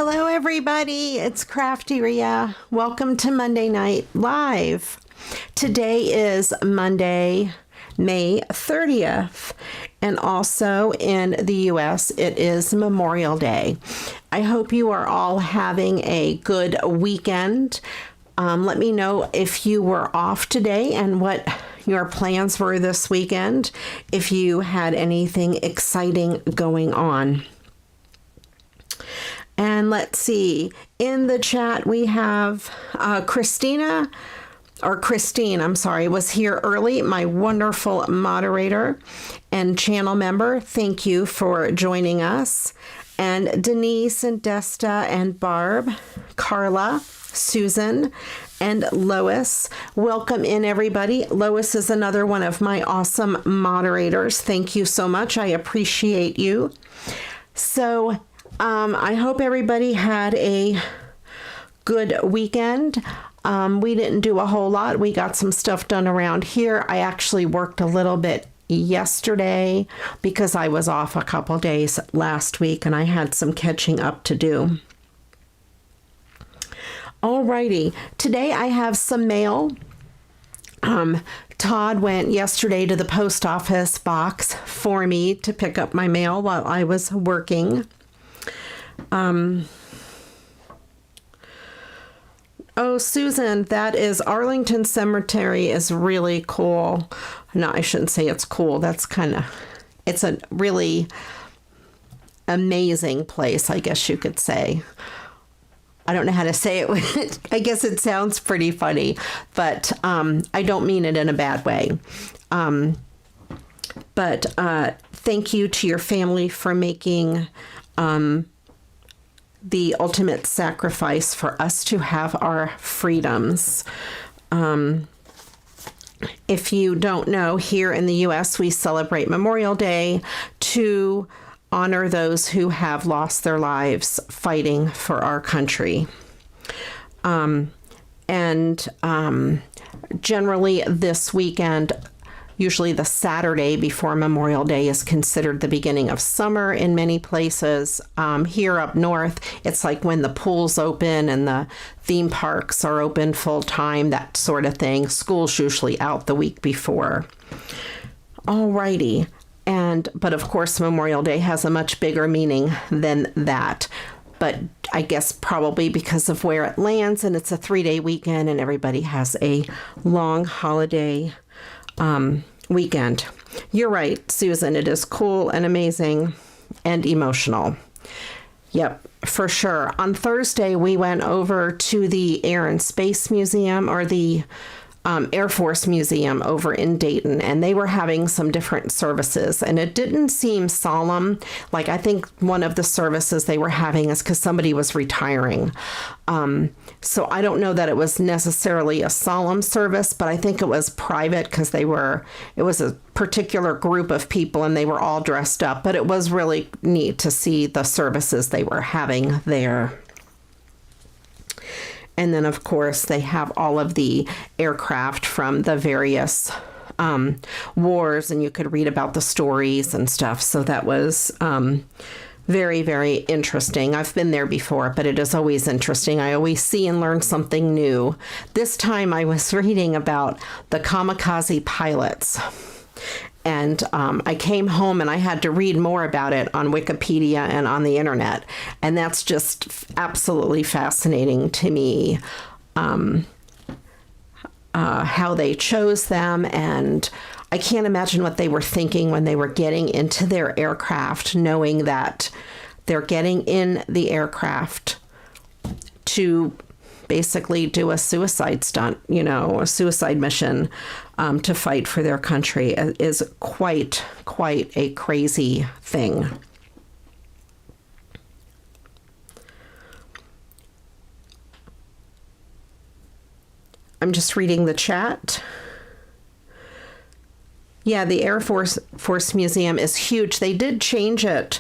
Hello, everybody. It's CraftyRia. Welcome to Monday Night Live. Today is Monday, May 30th, and also in the U.S., it is Memorial Day. I hope you are all having a good weekend. Let me know if you were off today and what your plans were this weekend, if you had anything exciting going on. And let's see, in the chat we have Christine, was here early, my wonderful moderator and channel member. Thank you for joining us. And Denise and Desta and Barb, Carla, Susan, and Lois. Welcome in, everybody. Lois is another one of my awesome moderators. Thank you so much. I appreciate you. So, I hope everybody had a good weekend. We didn't do a whole lot. We got some stuff done around here. I actually worked a little bit yesterday because I was off a couple days last week and I had some catching up to do. Alrighty, today I have some mail. Todd went yesterday to the post office box for me to pick up my mail while I was working. Oh, Susan, that is Arlington Cemetery is really cool. No, I shouldn't say it's cool. That's it's a really amazing place, I guess you could say. I don't know how to say it. I guess it sounds pretty funny, but I don't mean it in a bad way. But thank you to your family for making the ultimate sacrifice for us to have our freedoms. If you don't know, here in the U.S., we celebrate Memorial Day to honor those who have lost their lives fighting for our country. Generally this weekend, usually the Saturday before Memorial Day, is considered the beginning of summer in many places. Here up north, it's like when the pools open and the theme parks are open full time, that sort of thing. School's usually out the week before. Alrighty. But of course, Memorial Day has a much bigger meaning than that. But I guess probably because of where it lands, and it's a 3-day weekend and everybody has a long holiday weekend. You're right, Susan. It is cool and amazing and emotional. Yep, for sure. On Thursday, we went over to the Air and Space Museum, or the Air Force Museum over in Dayton, and they were having some different services, and it didn't seem solemn. Like, I think one of the services they were having is because somebody was retiring. So I don't know that it was necessarily a solemn service, but I think it was private because it was a particular group of people and they were all dressed up, but it was really neat to see the services they were having there. And then, of course, they have all of the aircraft from the various wars, and you could read about the stories and stuff. So that was very, very interesting. I've been there before, but it is always interesting. I always see and learn something new. This time I was reading about the kamikaze pilots. And I came home and I had to read more about it on Wikipedia and on the internet. And that's just absolutely fascinating to me, how they chose them. And I can't imagine what they were thinking when they were getting into their aircraft, knowing that they're getting in the aircraft to basically do a suicide stunt, a suicide mission to fight for their country is quite a crazy thing. I'm just reading the chat. Yeah, the Air Force Museum is huge. They did change it.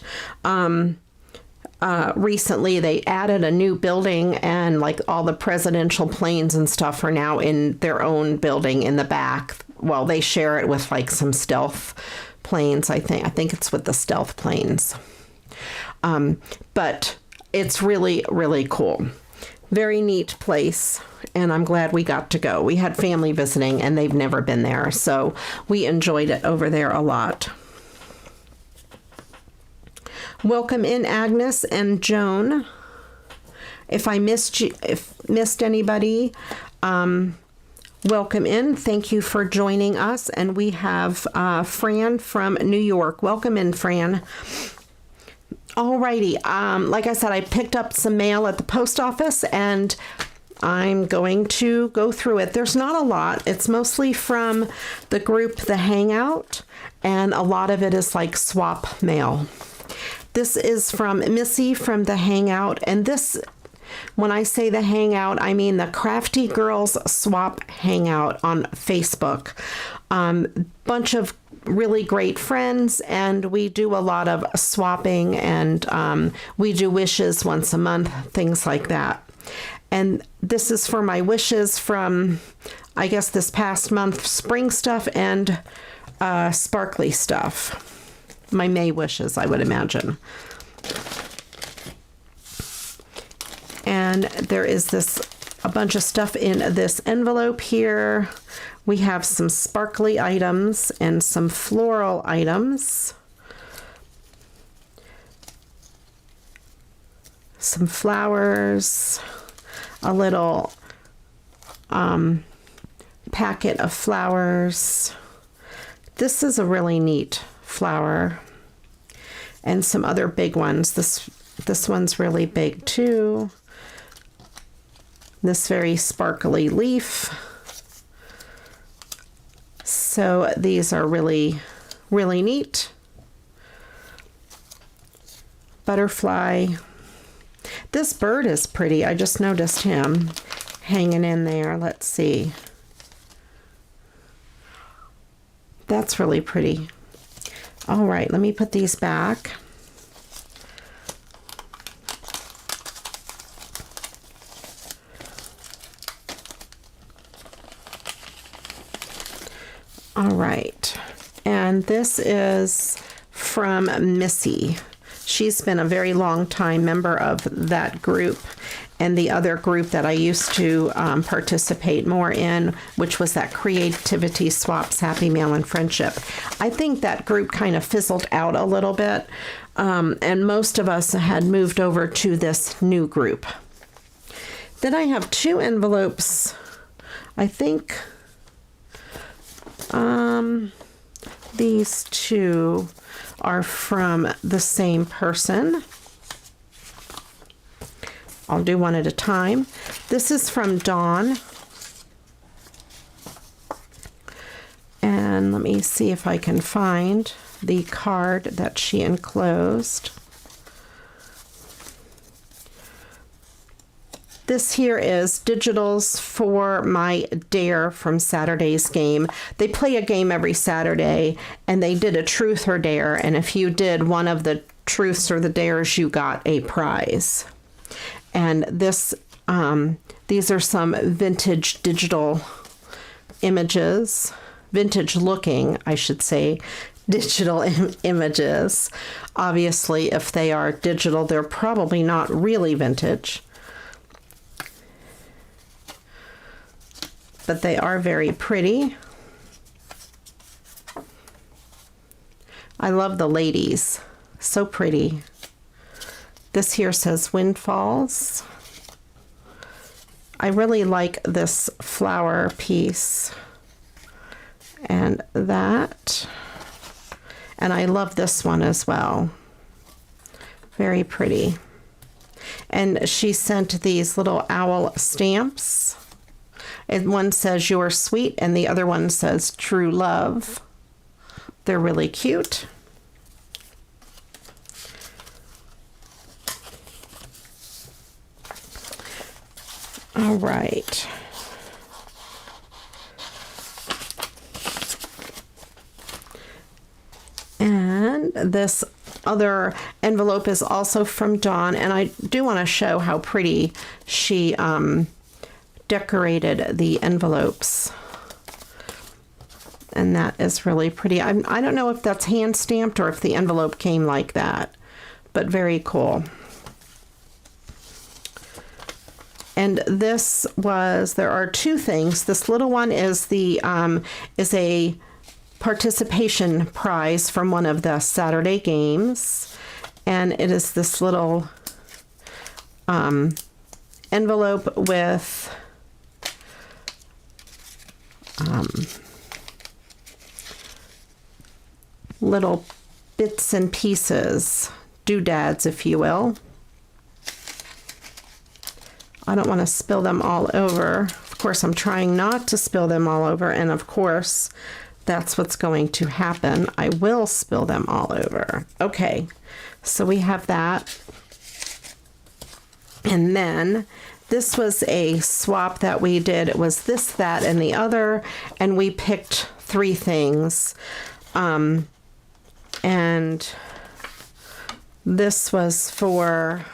Recently they added a new building, and like all the presidential planes and stuff are now in their own building in the back. Well, they share it with like some stealth planes. I think it's with the stealth planes. But it's really, really cool. Very neat place, and I'm glad we got to go. We had family visiting, and they've never been there, so we enjoyed it over there a lot. Welcome in, Agnes and Joan. If I missed anybody, welcome in. Thank you for joining us. And we have Fran from New York. Welcome in, Fran. Alrighty. Like I said, I picked up some mail at the post office, and I'm going to go through it. There's not a lot. It's mostly from the group The Hangout, and a lot of it is like swap mail. This is from Missy from The Hangout, and this, when I say The Hangout, I mean the Crafty Girls Swap Hangout on Facebook. Bunch of really great friends, and we do a lot of swapping, and we do wishes once a month, things like that. And this is for my wishes from, I guess, this past month, spring stuff and sparkly stuff. My May wishes, I would imagine. And there is a bunch of stuff in this envelope here. We have some sparkly items and some floral items. Some flowers, a little packet of flowers. This is a really neat flower, and some other big ones. This one's really big too. This very sparkly leaf. So these are really, really neat. Butterfly. This bird is pretty. I just noticed him hanging in there. Let's see. That's really pretty. All right, let me put these back. All right, and this is from Missy. She's been a very long time member of that group, and the other group that I used to participate more in, which was that Creativity Swaps Happy Mail and Friendship. I think that group kind of fizzled out a little bit, and most of us had moved over to this new group. Then I have two envelopes. I think these two are from the same person. I'll do one at a time. This is from Dawn. And let me see if I can find the card that she enclosed. This here is digitals for my dare from Saturday's game. They play a game every Saturday, and they did a truth or dare, and if you did one of the truths or the dares, you got a prize. And this, these are some vintage digital images, vintage looking, I should say, digital images. Obviously, if they are digital, they're probably not really vintage. But they are very pretty. I love the ladies. So pretty. This here says Windfalls. I really like this flower piece. And that. And I love this one as well. Very pretty. And she sent these little owl stamps. And one says You're Sweet, and the other one says True Love. They're really cute. All right. And this other envelope is also from Dawn, and I do want to show how pretty she decorated the envelopes. And that is really pretty. I don't know if that's hand stamped or if the envelope came like that, but very cool. And this was, there are two things. This little one is is a participation prize from one of the Saturday games. And it is this little envelope with little bits and pieces, doodads, if you will. I don't want to spill them all over. Of course, I'm trying not to spill them all over, and of course, that's what's going to happen. I will spill them all over. Okay, so we have that. And then this was a swap that we did. It was this, that, and the other, and we picked 3 things. And this was for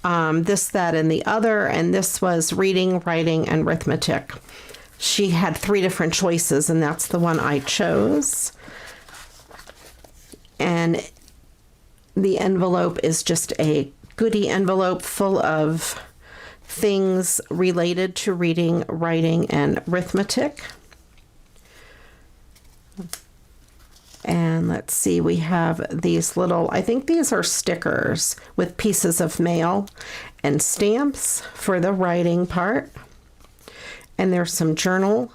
this, that, and the other, and this was reading, writing, and arithmetic. She had 3 different choices, and that's the one I chose. And the envelope is just a goodie envelope full of things related to reading, writing, and arithmetic. And let's see, we have these little, I think these are stickers with pieces of mail and stamps for the writing part. And there's some journaling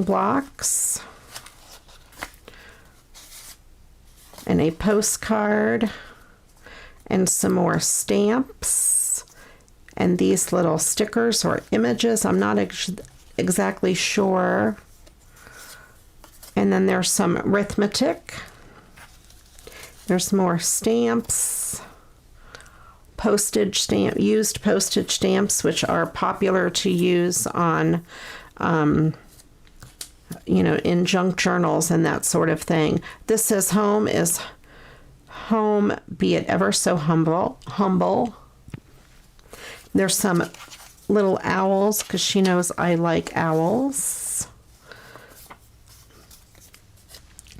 blocks. And a postcard. And some more stamps. And these little stickers or images, I'm not exactly sure. And then there's some arithmetic. There's more stamps. Used postage stamps, which are popular to use on, in junk journals and that sort of thing. This says home is home, be it ever so humble. There's some little owls, because she knows I like owls.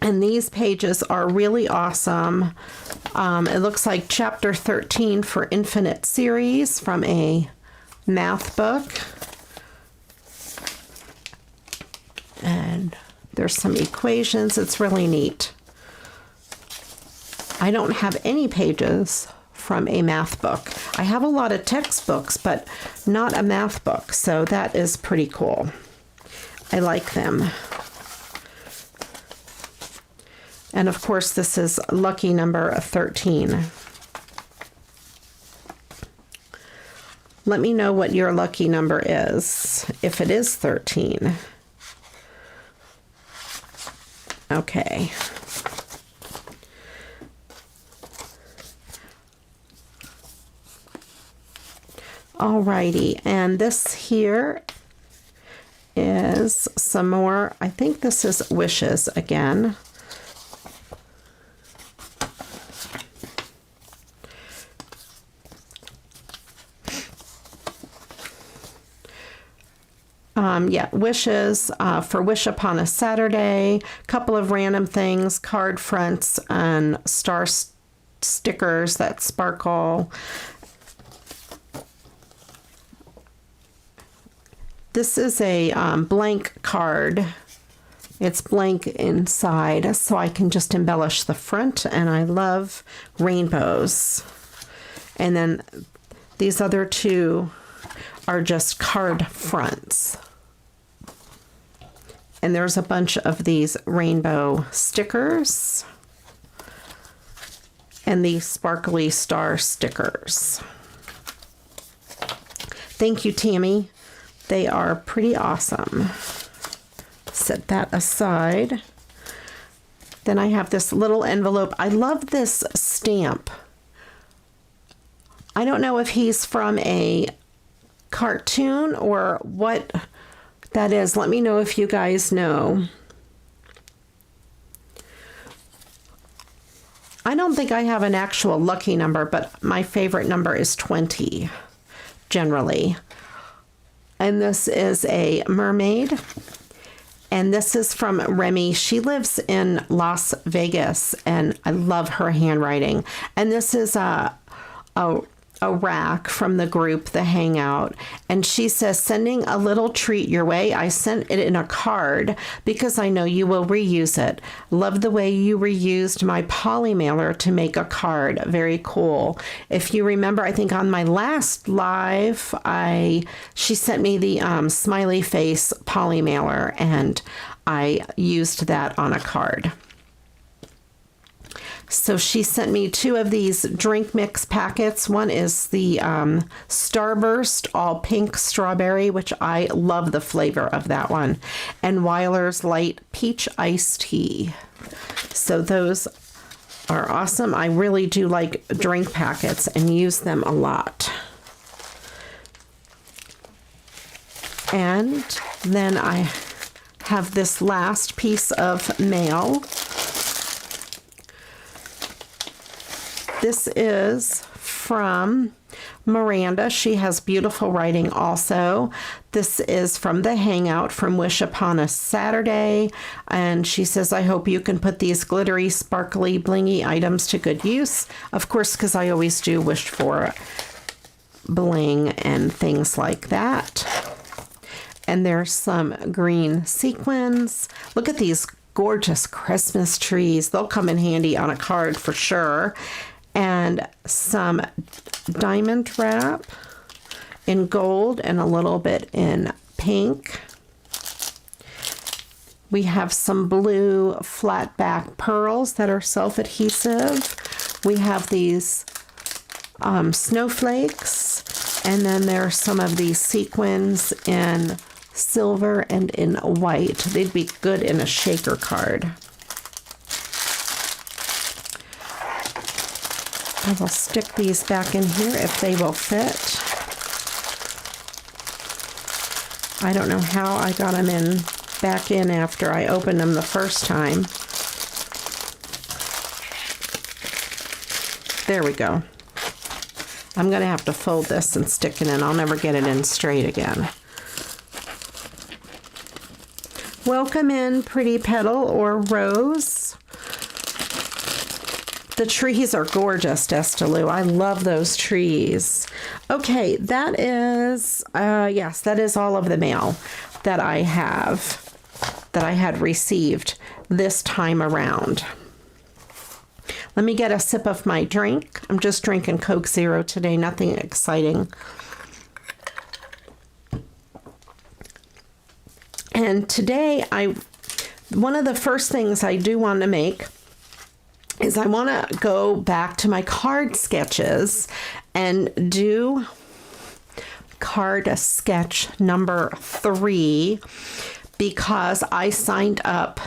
And these pages are really awesome. It looks like chapter 13 for Infinite Series from a math book. And there's some equations. It's really neat. I don't have any pages from a math book. I have a lot of textbooks, but not a math book. So that is pretty cool. I like them. And of course, this is lucky number 13. Let me know what your lucky number is, if it is 13. Okay. Alrighty, and this here is some more, I think this is wishes again. Wishes for Wish Upon a Saturday, couple of random things, card fronts and star stickers that sparkle. This is a blank card. It's blank inside, so I can just embellish the front, and I love rainbows. And then these other 2 are just card fronts. And there's a bunch of these rainbow stickers and these sparkly star stickers. Thank you, Tammy. They are pretty awesome. Set that aside. Then I have this little envelope. I love this stamp. I don't know if he's from a cartoon or what that is. Let me know if you guys know. I don't think I have an actual lucky number, but my favorite number is 20, generally. And this is a mermaid. And this is from Remy. She lives in Las Vegas, and I love her handwriting. And this is a a rack from the group, The Hangout, and she says, sending a little treat your way. I sent it in a card because I know you will reuse it. Love the way you reused my poly mailer to make a card. Very cool. If you remember, I think on my last live, she sent me the smiley face poly mailer, and I used that on a card. So she sent me 2 of these drink mix packets. One is the Starburst all pink strawberry, which I love the flavor of that one, and Weiler's light peach iced tea. So those are awesome. I really do like drink packets and use them a lot. And then I have this last piece of mail. This is from Miranda. She has beautiful writing also. This is from The Hangout from Wish Upon a Saturday. And she says, I hope you can put these glittery, sparkly, blingy items to good use. Of course, because I always do wish for bling and things like that. And there's some green sequins. Look at these gorgeous Christmas trees. They'll come in handy on a card for sure. And some diamond wrap in gold and a little bit in pink. We have some blue flat back pearls that are self-adhesive. We have these snowflakes, and then there are some of these sequins in silver and in white. They'd be good in a shaker card. I will stick these back in here if they will fit. I don't know how I got them back in after I opened them the first time. There we go. I'm going to have to fold this and stick it in. I'll never get it in straight again. Welcome in, Pretty Petal or Rose. The trees are gorgeous, Destalu. I love those trees. Okay, that is, yes, that is all of the mail that I had received this time around. Let me get a sip of my drink. I'm just drinking Coke Zero today, nothing exciting. And today, one of the first things I do want to make is I want to go back to my card sketches and do card sketch number 3 because I signed up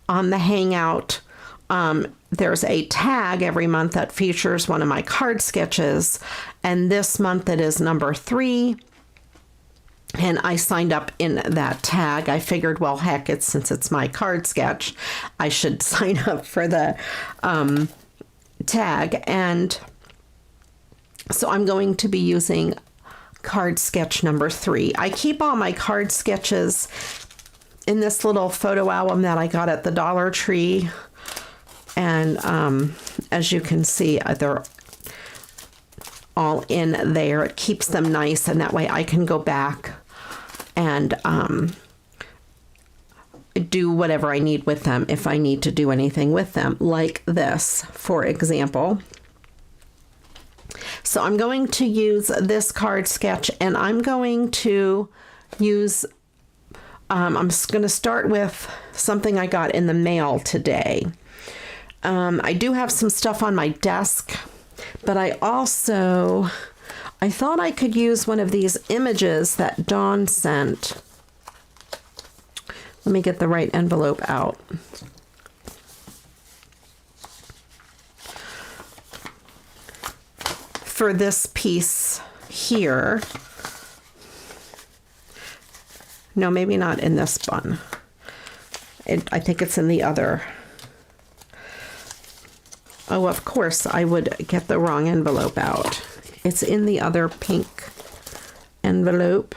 on the Hangout. There's a tag every month that features one of my card sketches, and this month it is number 3. And I signed up in that tag. I figured, well, heck, since it's my card sketch, I should sign up for the tag. And so I'm going to be using card sketch number 3. I keep all my card sketches in this little photo album that I got at the Dollar Tree. And as you can see, they're all in there. It keeps them nice, and that way I can go back and do whatever I need with them if I need to do anything with them, like this, for example. So I'm going to use this card sketch, and I'm going to use, I'm just going to start with something I got in the mail today. I do have some stuff on my desk, but I thought I could use one of these images that Dawn sent. Let me get the right envelope out. For this piece here. No, maybe not in this one. I think it's in the other. Oh, of course, I would get the wrong envelope out. It's in the other pink envelope.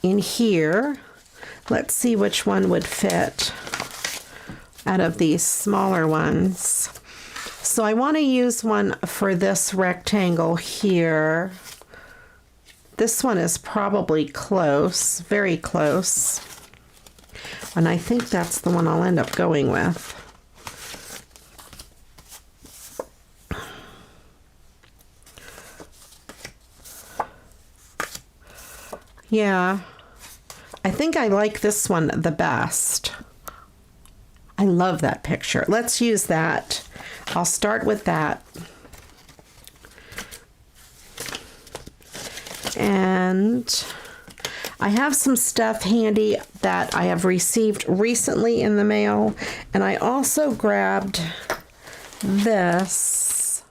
In here, let's see which one would fit out of these smaller ones. So I want to use one for this rectangle here. This one is probably close, very close. And I think that's the one I'll end up going with. Yeah, I think I like this one the best. I love that picture. Let's use that. I'll start with that. And I have some stuff handy that I have received recently in the mail. And I also grabbed this,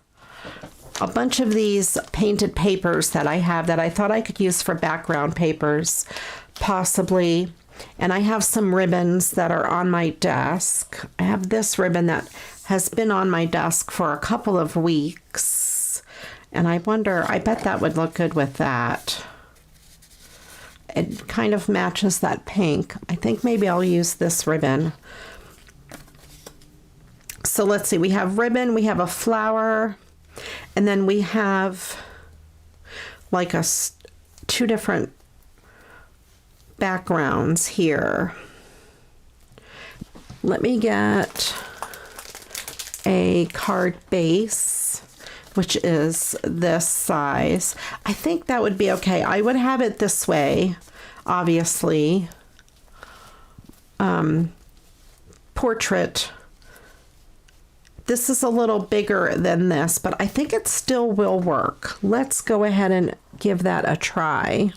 a bunch of these painted papers that I have that I thought I could use for background papers, possibly. And I have some ribbons that are on my desk. I have this ribbon that has been on my desk for a couple of weeks. And I wonder, I bet that would look good with that. It kind of matches that pink. I think maybe I'll use this ribbon. So let's see, we have ribbon, we have a flower, and then we have like two different backgrounds here. Let me get a card base, which is this size. I think that would be okay. I would have it this way, obviously. Portrait. This is a little bigger than this, but I think it still will work. Let's go ahead and give that a try.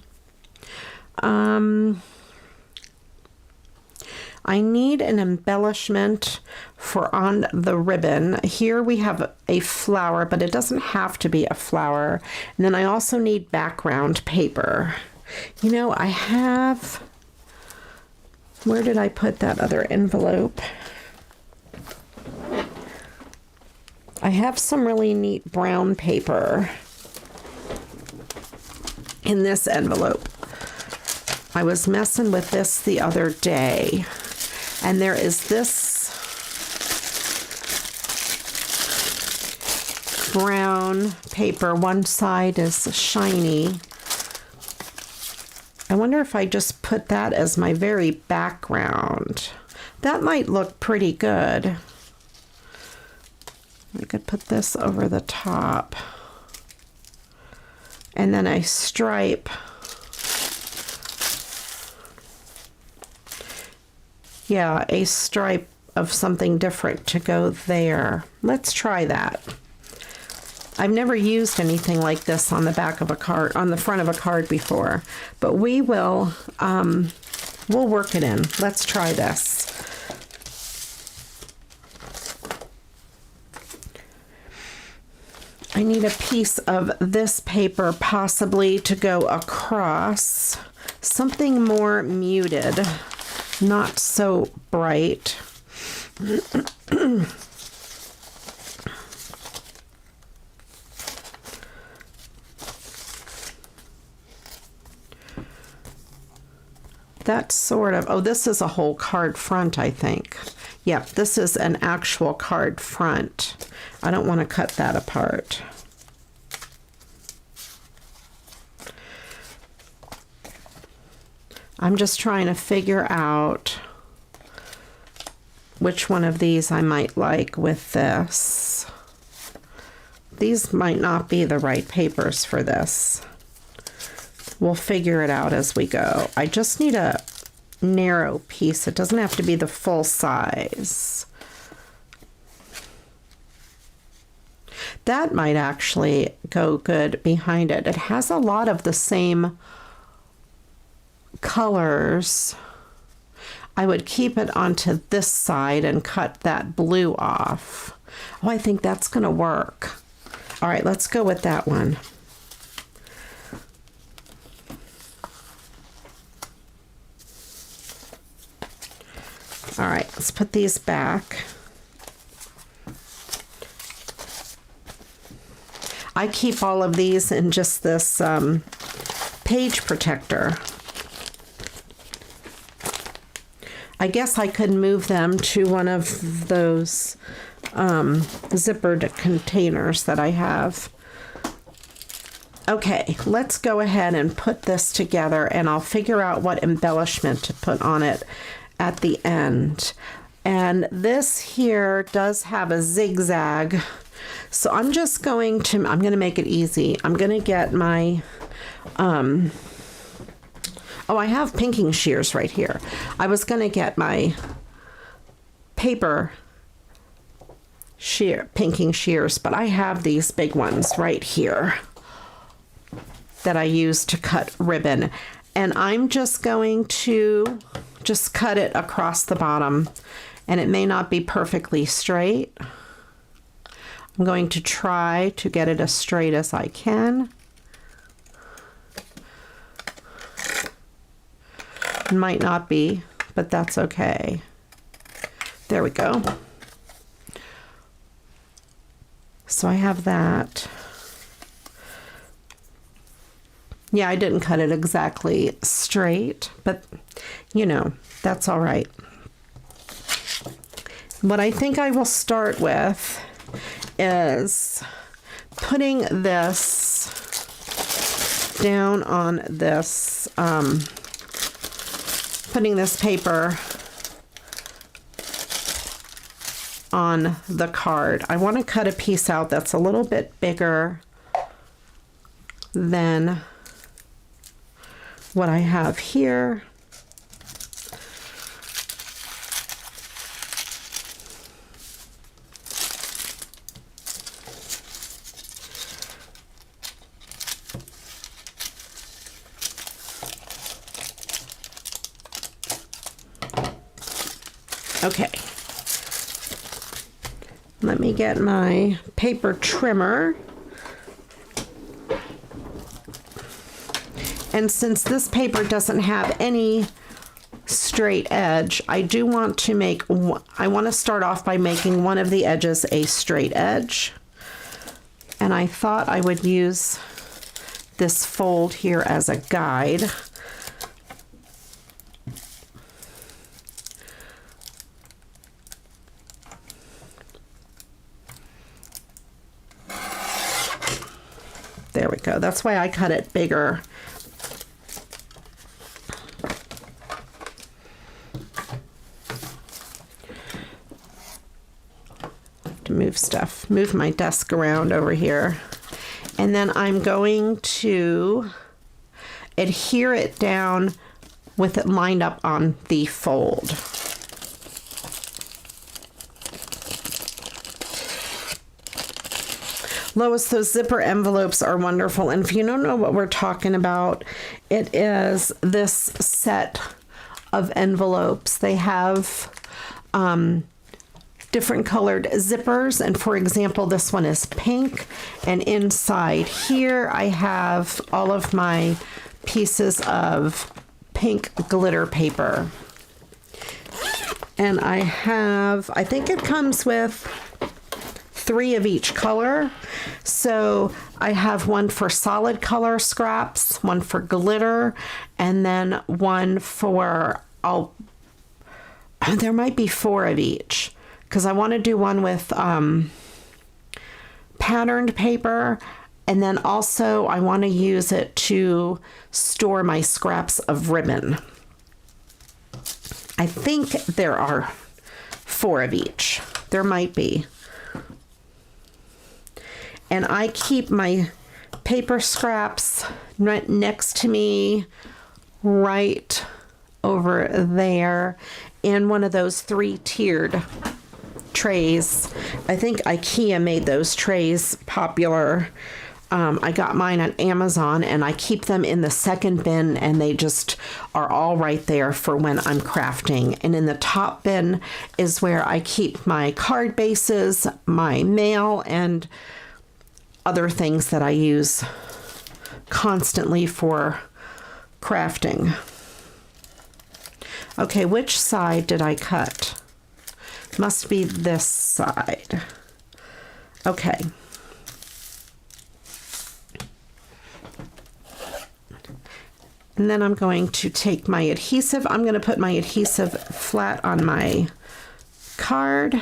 I need an embellishment for on the ribbon. Here we have a flower, but it doesn't have to be a flower. And then I also need background paper. You know, I have, where did I put that other envelope? I have some really neat brown paper in this envelope. I was messing with this the other day, and there is this brown paper. One side is shiny. I wonder if I just put that as my very background. That might look pretty good. I could put this over the top. And then a stripe. Yeah, a stripe of something different to go there. Let's try that. I've never used anything like this on the back of a card, on the front of a card before, but we will, we'll work it in. Let's try this. I need a piece of this paper possibly to go across. Something more muted, not so bright. That sort of, oh, this is a whole card front, I think. Yep, this is an actual card front. I don't want to cut that apart. I'm just trying to figure out which one of these I might like with this. These might not be the right papers for this. We'll figure it out as we go. I just need a narrow piece. It doesn't have to be the full size. That might actually go good behind it. It has a lot of the same colors. I would keep it onto this side and cut that blue off. Oh, I think that's going to work. All right, let's go with that one. All right, let's put these back. I keep all of these in just this page protector. I guess I could move them to one of those zippered containers that I have. Okay, let's go ahead and put this together, and I'll figure out what embellishment to put on it at the end. And this here does have a zigzag, so I'm going to make it easy. I'm going to get my, oh, I have pinking shears right here. I was going to get my paper pinking shears, but I have these big ones right here that I use to cut ribbon, and I'm just going to cut it across the bottom, and it may not be perfectly straight. I'm going to try to get it as straight as I can. It might not be, but that's okay. There we go. So I have that. Yeah, I didn't cut it exactly straight, but you know, that's all right. What I think I will start with is putting this down on this, putting this paper on the card. I want to cut a piece out that's a little bit bigger than what I have here. Okay. Let me get my paper trimmer. And since this paper doesn't have any straight edge, I do want to make, I want to start off by making one of the edges a straight edge. And I thought I would use this fold here as a guide. There we go. That's why I cut it bigger. Move my desk around over here, and then I'm going to adhere it down with it lined up on the fold. Lois, those zipper envelopes are wonderful, and if you don't know what we're talking about, it is this set of envelopes. They have different colored zippers, and for example, this one is pink, and inside here I have all of my pieces of pink glitter paper. And I think it comes with 3 of each color. So I have one for solid color scraps, one for glitter, and then one for, there might be 4 of each, because I want to do one with patterned paper, and then also I want to use it to store my scraps of ribbon. I think there are 4 of each. There might be. And I keep my paper scraps right next to me, right over there, in one of those 3-tiered trays. I think IKEA made those trays popular. I got mine on Amazon, and I keep them in the second bin, and they just are all right there for when I'm crafting. And in the top bin is where I keep my card bases, my mail, and other things that I use constantly for crafting. Okay, which side did I cut? Must be this side. Okay. And then I'm going to take my adhesive. I'm going to put my adhesive flat on my card.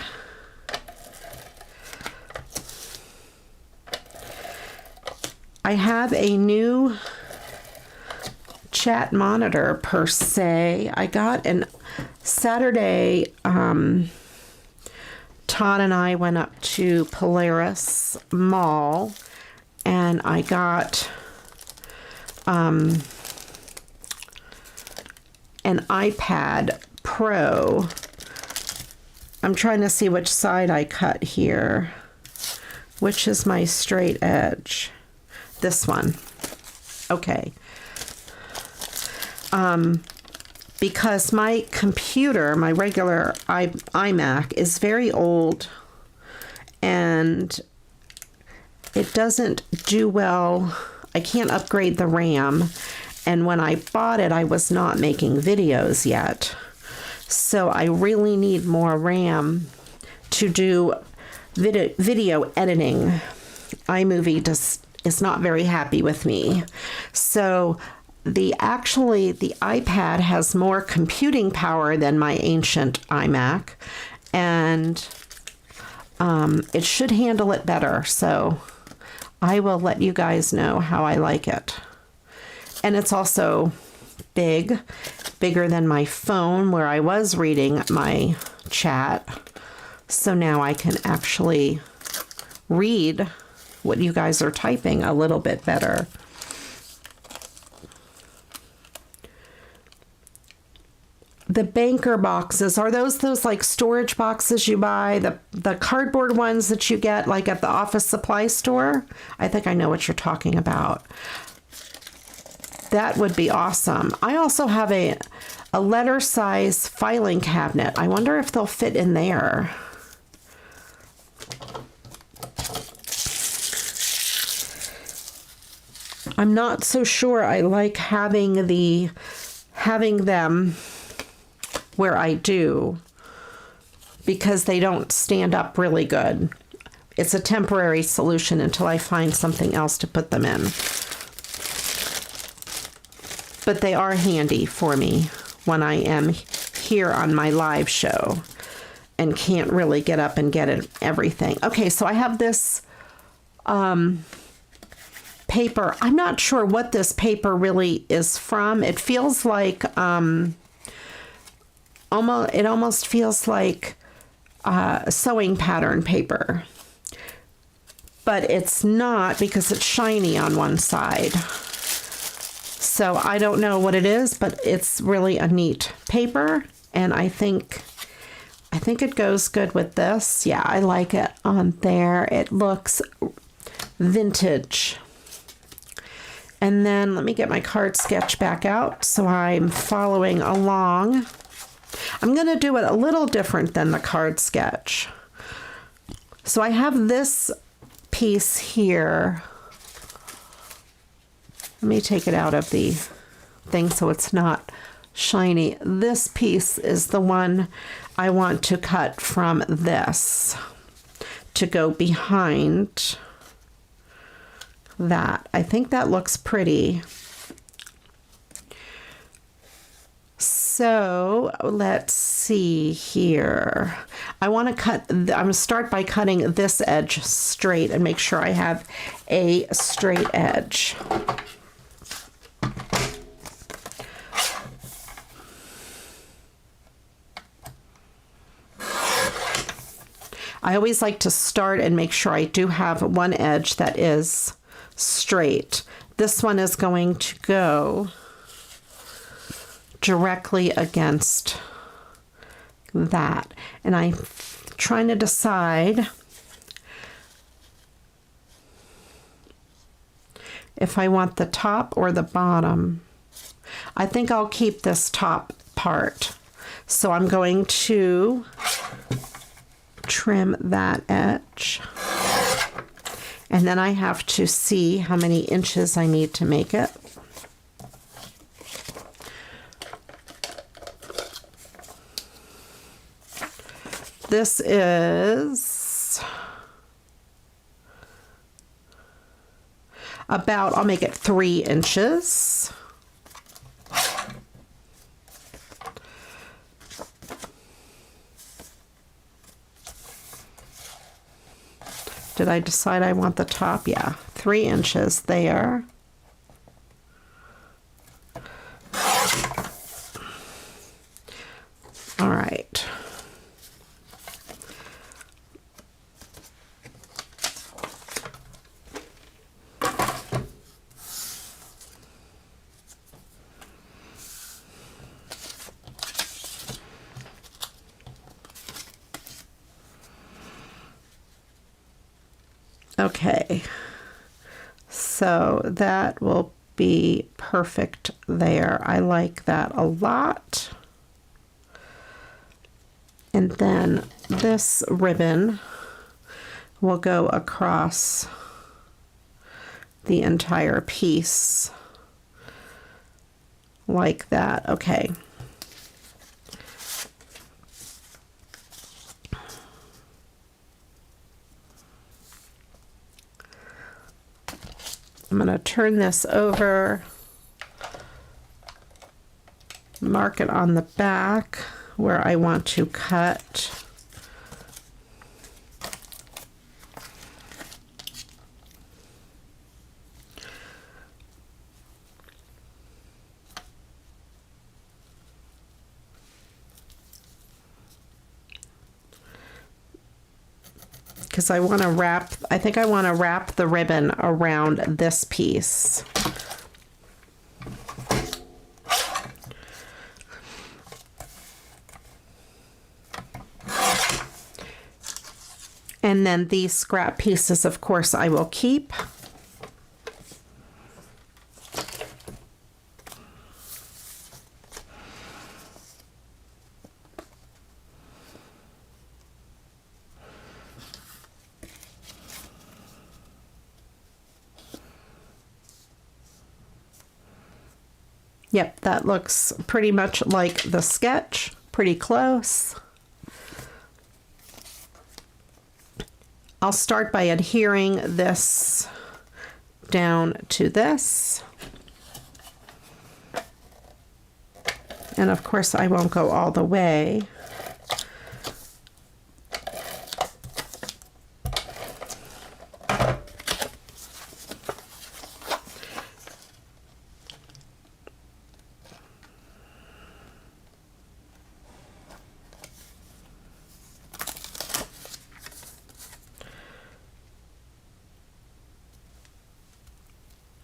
I have a new chat monitor per se. I got an Saturday, Todd and I went up to Polaris Mall and I got an iPad Pro. I'm trying to see which side I cut here. Which is my straight edge? This one. Okay. Because my computer, my regular iMac, is very old and it doesn't do well. I can't upgrade the RAM. And when I bought it, I was not making videos yet. So I really need more RAM to do video editing. iMovie is not very happy with me. So the iPad has more computing power than my ancient iMac, and it should handle it better. So I will let you guys know how I like it. And it's also bigger than my phone where I was reading my chat. So now I can actually read what you guys are typing a little bit better. The banker boxes, are those like storage boxes you buy, the cardboard ones that you get like at the office supply store? I think I know what you're talking about. That would be awesome. I also have a letter size filing cabinet. I wonder if they'll fit in there. I'm not so sure I like having them where I do, because they don't stand up really good. It's a temporary solution until I find something else to put them in. But they are handy for me when I am here on my live show and can't really get up and get everything. Okay, so I have this paper. I'm not sure what this paper really is from. It feels like almost feels like sewing pattern paper, but it's not because it's shiny on one side. So I don't know what it is, but it's really a neat paper, and I think it goes good with this. Yeah, I like it on there. It looks vintage. And then let me get my card sketch back out so I'm following along. I'm going to do it a little different than the card sketch. So I have this piece here. Let me take it out of the thing so it's not shiny. This piece is the one I want to cut from this to go behind that. I think that looks pretty. So let's see here. I want to I'm going to start by cutting this edge straight and make sure I have a straight edge. I always like to start and make sure I do have one edge that is straight. This one is going to go directly against that. And I'm trying to decide if I want the top or the bottom. I think I'll keep this top part. So I'm going to trim that edge. And then I have to see how many inches I need to make it. This is about, I'll make it 3 inches. Did I decide I want the top? Yeah, 3 inches there. All right. Okay, so that will be perfect there. I like that a lot. And then this ribbon will go across the entire piece like that. Okay. I'm going to turn this over, mark it on the back where I want to cut. Because I want to wrap, I think I want to wrap the ribbon around this piece. And then these scrap pieces, of course, I will keep. Yep, that looks pretty much like the sketch, pretty close. I'll start by adhering this down to this. And of course I won't go all the way.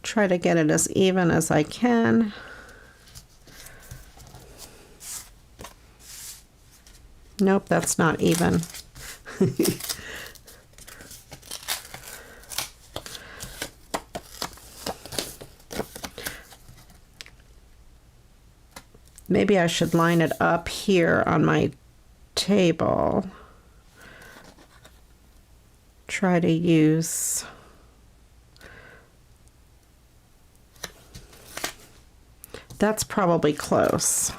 Try to get it as even as I can. Nope, that's not even. Maybe I should line it up here on my table. Try to use that's probably close.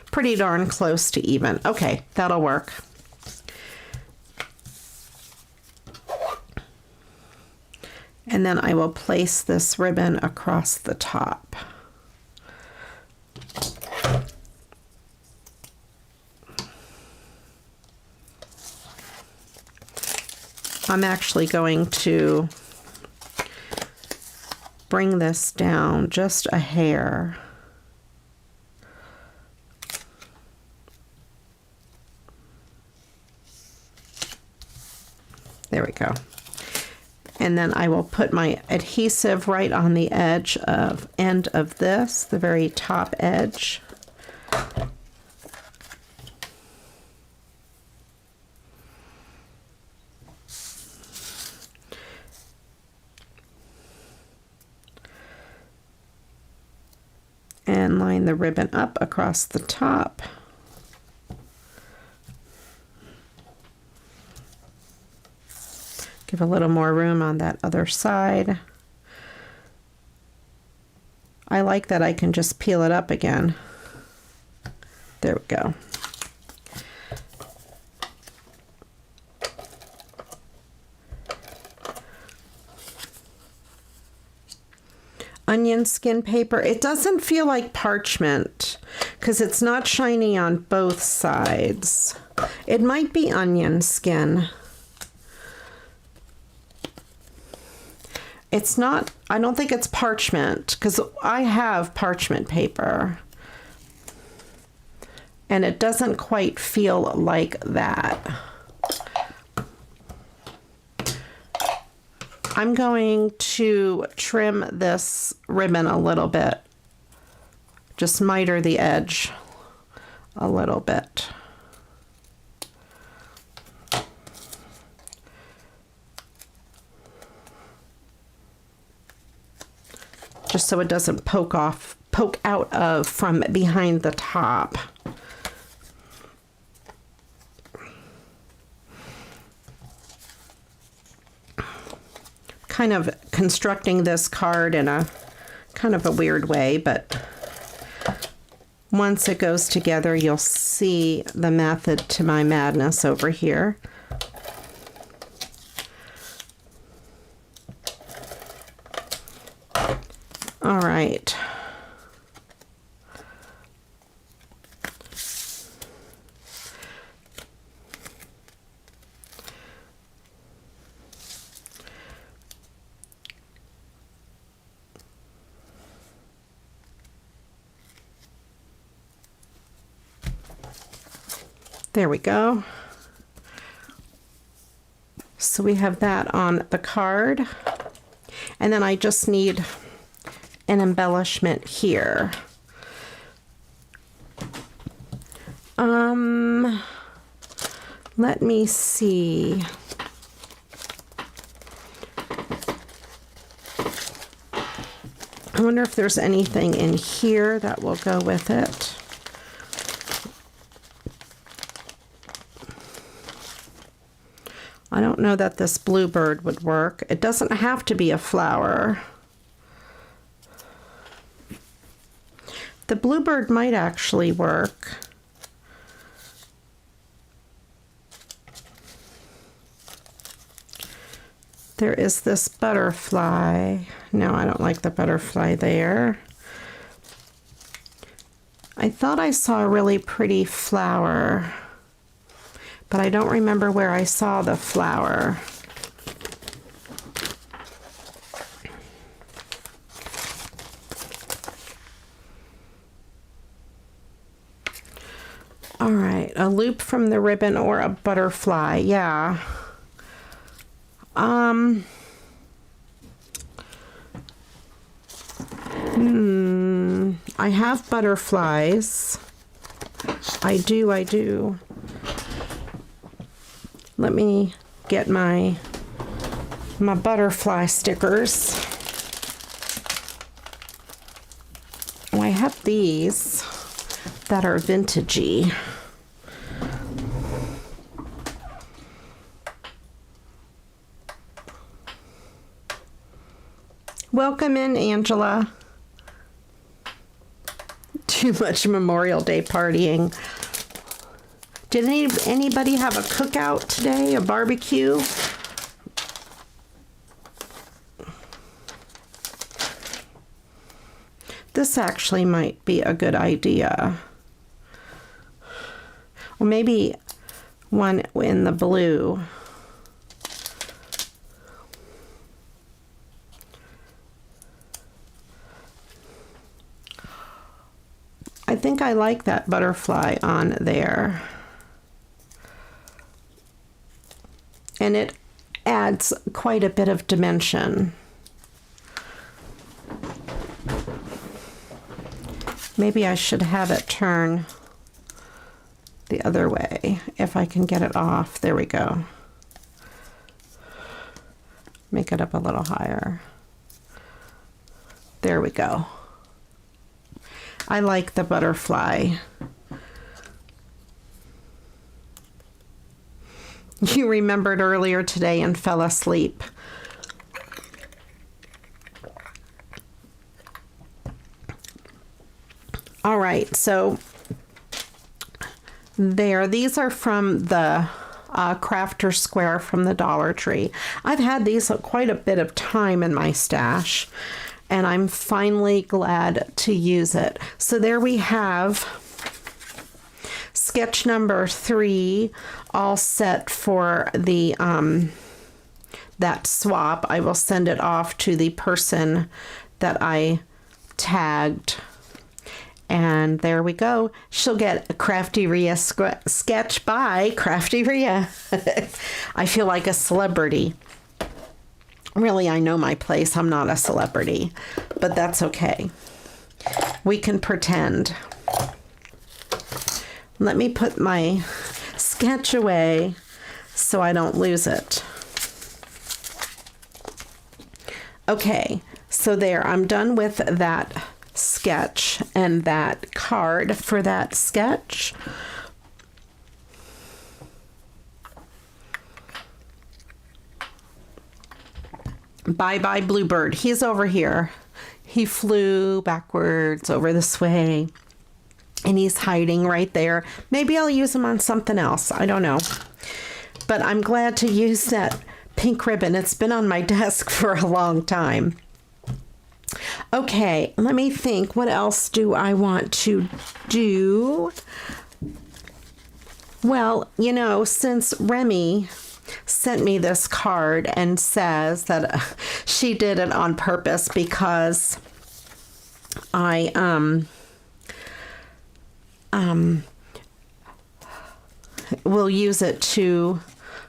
Pretty darn close to even. Okay, that'll work. And then I will place this ribbon across the top. I'm actually going to bring this down just a hair. There we go. And then I will put my adhesive right on the edge of end of this, the very top edge. And line the ribbon up across the top. Give a little more room on that other side. I like that I can just peel it up again. There we go. Onion skin paper. It doesn't feel like parchment because it's not shiny on both sides. It might be onion skin. It's not, I don't think it's parchment, because I have parchment paper. And it doesn't quite feel like that. I'm going to trim this ribbon a little bit. Just miter the edge a little bit. Just so it doesn't poke out of from behind the top. Kind of constructing this card in a kind of a weird way, but once it goes together, you'll see the method to my madness over here. All right. There we go. So we have that on the card. And then I just need an embellishment here. Let me see. I wonder if there's anything in here that will go with it. I don't know that this bluebird would work. It doesn't have to be a flower. The bluebird might actually work. There is this butterfly. No, I don't like the butterfly there. I thought I saw a really pretty flower, but I don't remember where I saw the flower. All right, a loop from the ribbon or a butterfly, yeah. I have butterflies. I do. Let me get my butterfly stickers. Oh, I have these that are vintagey. Welcome in, Angela. Too much Memorial Day partying. Did anybody have a cookout today, a barbecue? This actually might be a good idea. Or maybe one in the blue. I think I like that butterfly on there. And it adds quite a bit of dimension. Maybe I should have it turn the other way if I can get it off. There we go. Make it up a little higher. There we go. I like the butterfly. You remembered earlier today and fell asleep. All right, so there, these are from the Crafter Square from the Dollar Tree. I've had these quite a bit of time in my stash, and I'm finally glad to use it. So there we have sketch number 3, all set for the that swap, I will send it off to the person that I tagged. And there we go. She'll get a CraftyRia sketch by CraftyRia. I feel like a celebrity. Really, I know my place. I'm not a celebrity, but that's okay. We can pretend. Let me put my sketch away so I don't lose it. Okay, so there, I'm done with that sketch and that card for that sketch. Bye bye Bluebird. He's over here. He flew backwards over this way and he's hiding right there. Maybe I'll use him on something else. I don't know. But I'm glad to use that pink ribbon. It's been on my desk for a long time. Okay, let me think. What else do I want to do? Well, you know, since Remy sent me this card and says that she did it on purpose because I will use it to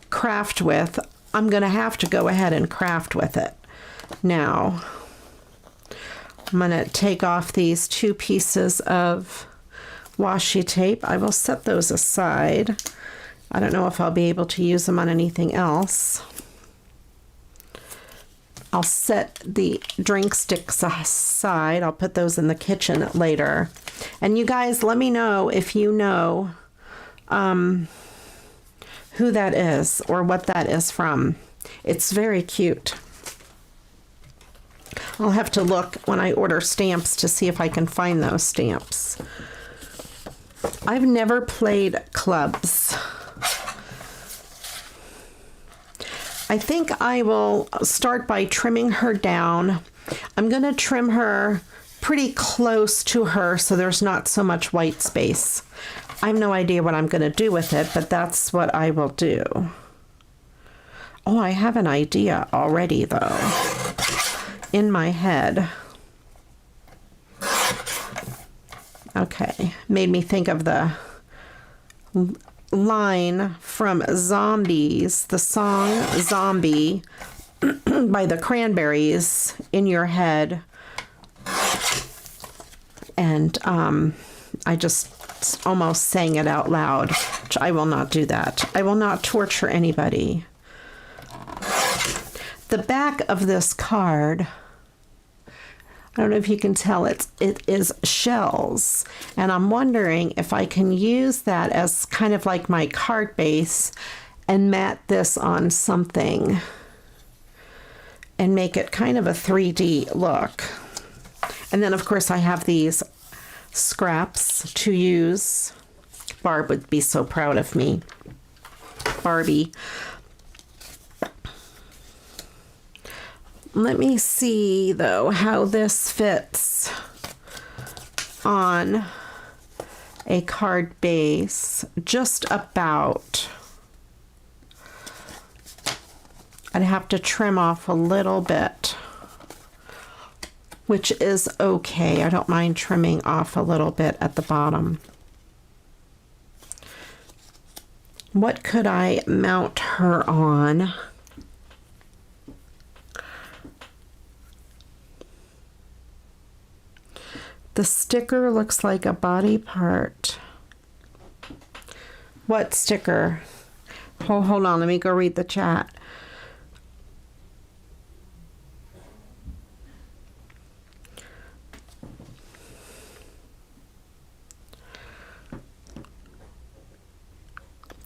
craft with, I'm going to have to go ahead and craft with it. Now, I'm going to take off these 2 pieces of washi tape. I will set those aside. I don't know if I'll be able to use them on anything else. I'll set the drink sticks aside. I'll put those in the kitchen later. And you guys, let me know if you know who that is or what that is from. It's very cute. I'll have to look when I order stamps to see if I can find those stamps. I've never played clubs. I think I will start by trimming her down. I'm going to trim her pretty close to her so there's not so much white space. I have no idea what I'm going to do with it, but that's what I will do. Oh, I have an idea already, though, in my head. Okay, made me think of the line from Zombies, the song Zombie by the Cranberries, in your head. And I just almost sang it out loud, which I will not do that. I will not torture anybody. The back of this card, I don't know if you can tell, it is shells. And I'm wondering if I can use that as kind of like my card base and mat this on something and make it kind of a 3D look. And then, of course, I have these scraps to use. Barb would be so proud of me. Barbie. Let me see, though, how this fits on a card base. Just about. I'd have to trim off a little bit, which is okay. I don't mind trimming off a little bit at the bottom. What could I mount her on? The sticker looks like a body part. What sticker? Hold on, let me go read the chat.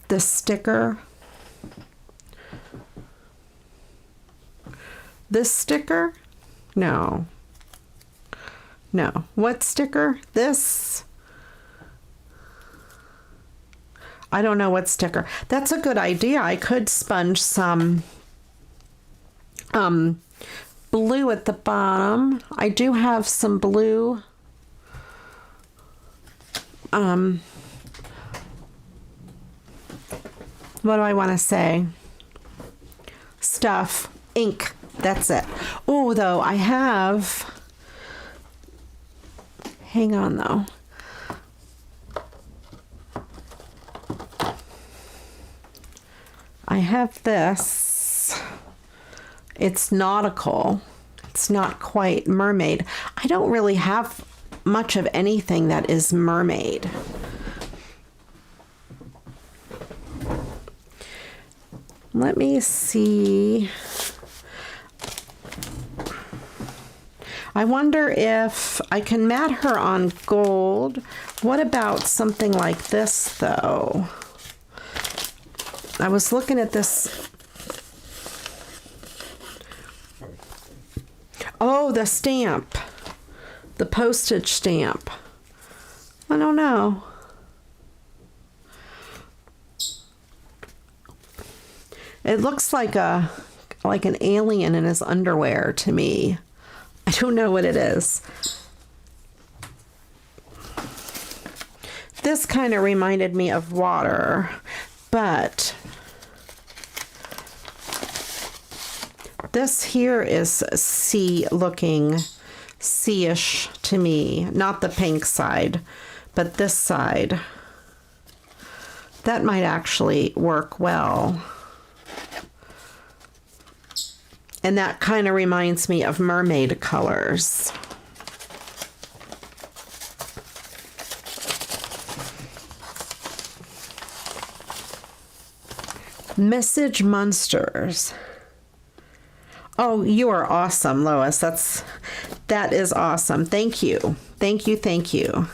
The sticker. This sticker? No. No. What sticker? This? I don't know what sticker. That's a good idea. I could sponge some blue at the bottom. I do have some blue. What do I want to say? stuff. Ink. That's it. Oh, though, I have... Hang on, though. I have this. It's nautical. It's not quite mermaid. I don't really have much of anything that is mermaid. Let me see. I wonder if I can mat her on gold. What about something like this, though? I was looking at this. Oh, the stamp. The postage stamp. I don't know. It looks like an alien in his underwear to me. I don't know what it is. This kind of reminded me of water, but this here is sea-looking, sea-ish to me. Not the pink side, but this side. That might actually work well. And that kind of reminds me of mermaid colors. Message Monsters. Oh, you are awesome, Lois. That is awesome. Thank you. Thank you, thank you.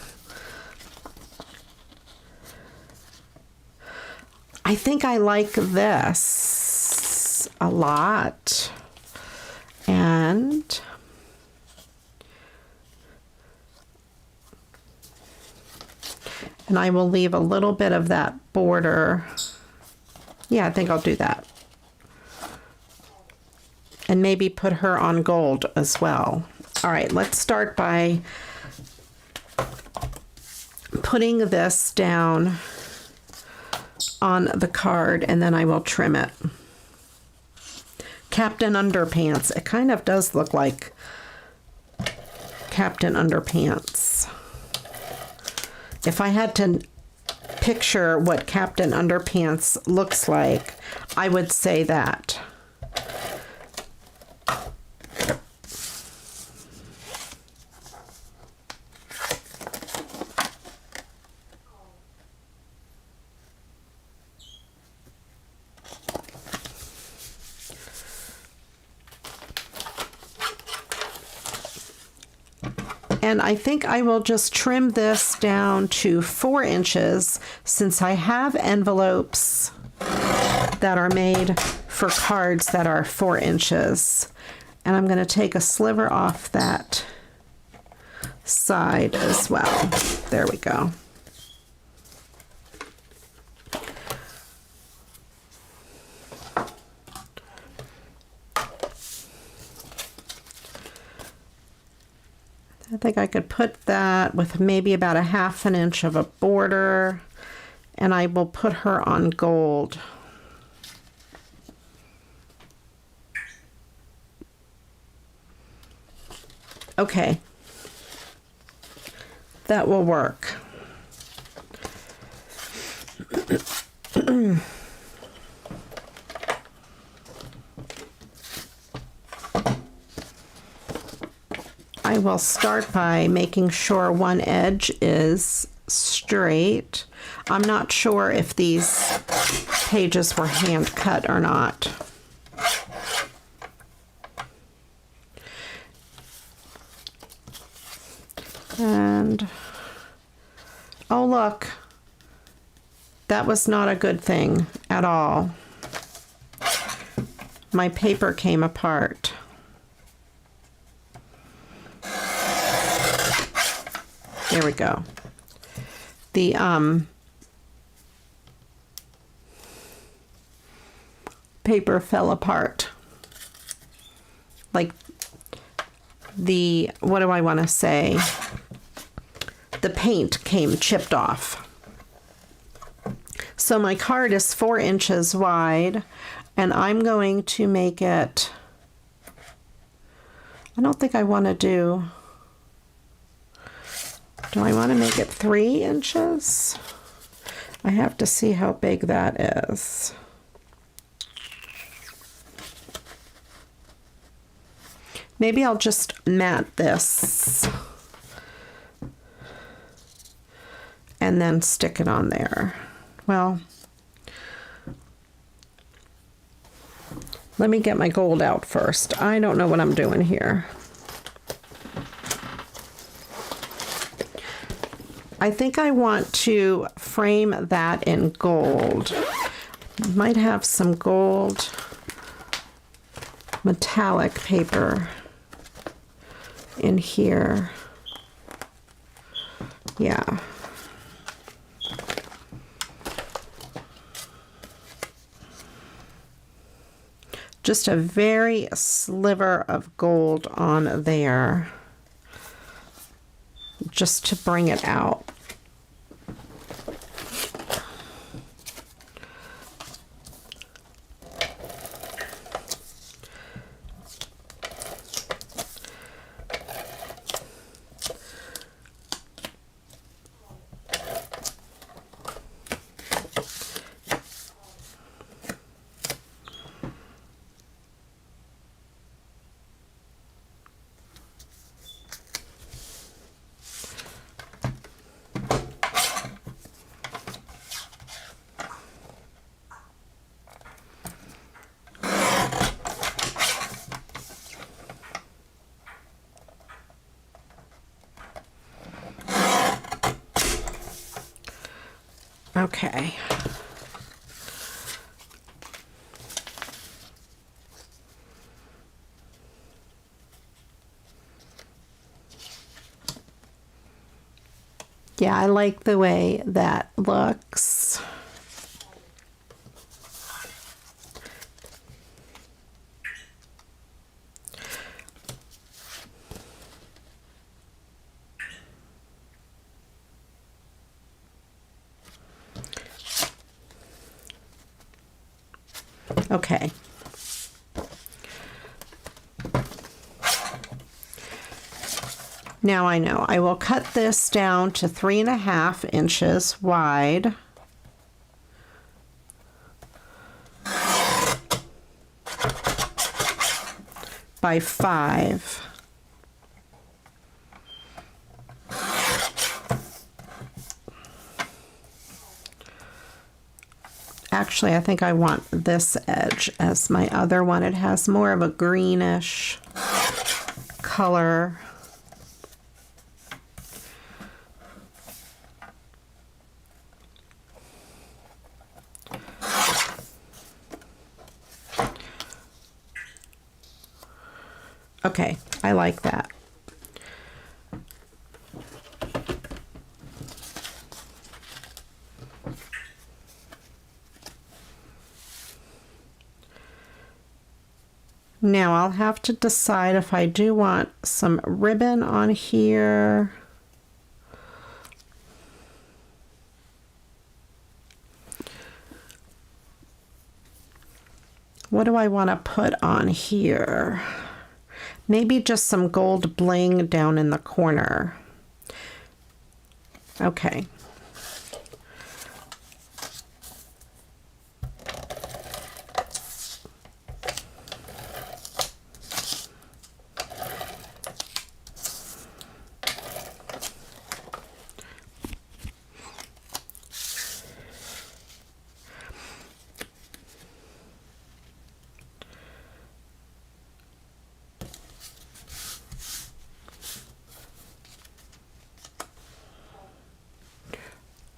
I think I like this a lot. And I will leave a little bit of that border. Yeah, I think I'll do that. And maybe put her on gold as well. All right, let's start by putting this down on the card, and then I will trim it. Captain Underpants. It kind of does look like Captain Underpants. If I had to picture what Captain Underpants looks like, I would say that. And I think I will just trim this down to 4 inches since I have envelopes that are made for cards that are 4 inches. And I'm going to take a sliver off that side as well. There we go. I think I could put that with maybe about a 1/2 inch of a border, and I will put her on gold. Okay, that will work. I will start by making sure one edge is straight. I'm not sure if these pages were hand cut or not. And oh, look, that was not a good thing at all. My paper came apart. There we go. The paper fell apart. Like the, what do I want to say? The paint came chipped off. So my card is 4 inches wide, and I'm going to make it, I don't think I want to do I want to make it 3 inches? I have to see how big that is. Maybe I'll just mat this and then stick it on there. Well, let me get my gold out first. I don't know what I'm doing here. I think I want to frame that in gold. Might have some gold metallic paper in here. Yeah. Just a very sliver of gold on there, just to bring it out. Okay. Yeah, I like the way that looks. Okay. Now I know. I will cut this down to 3.5 inches wide. By 5. Actually, I think I want this edge as my other one. It has more of a greenish color. Okay, I like that. Now I'll have to decide if I do want some ribbon on here. What do I want to put on here? Maybe just some gold bling down in the corner. Okay.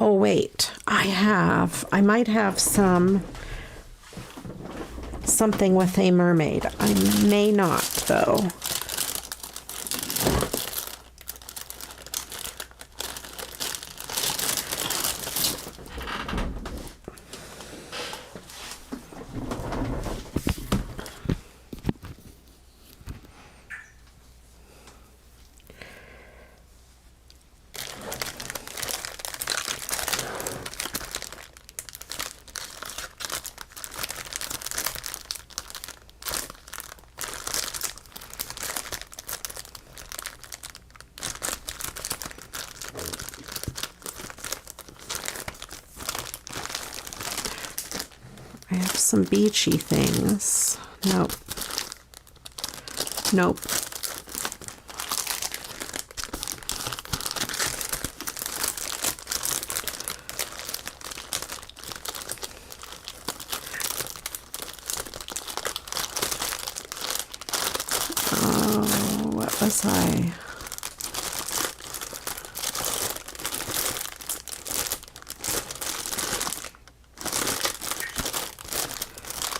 Oh wait, I might have something with a mermaid. I may not though. I have some beachy things. Nope. Nope. Oh, what was I?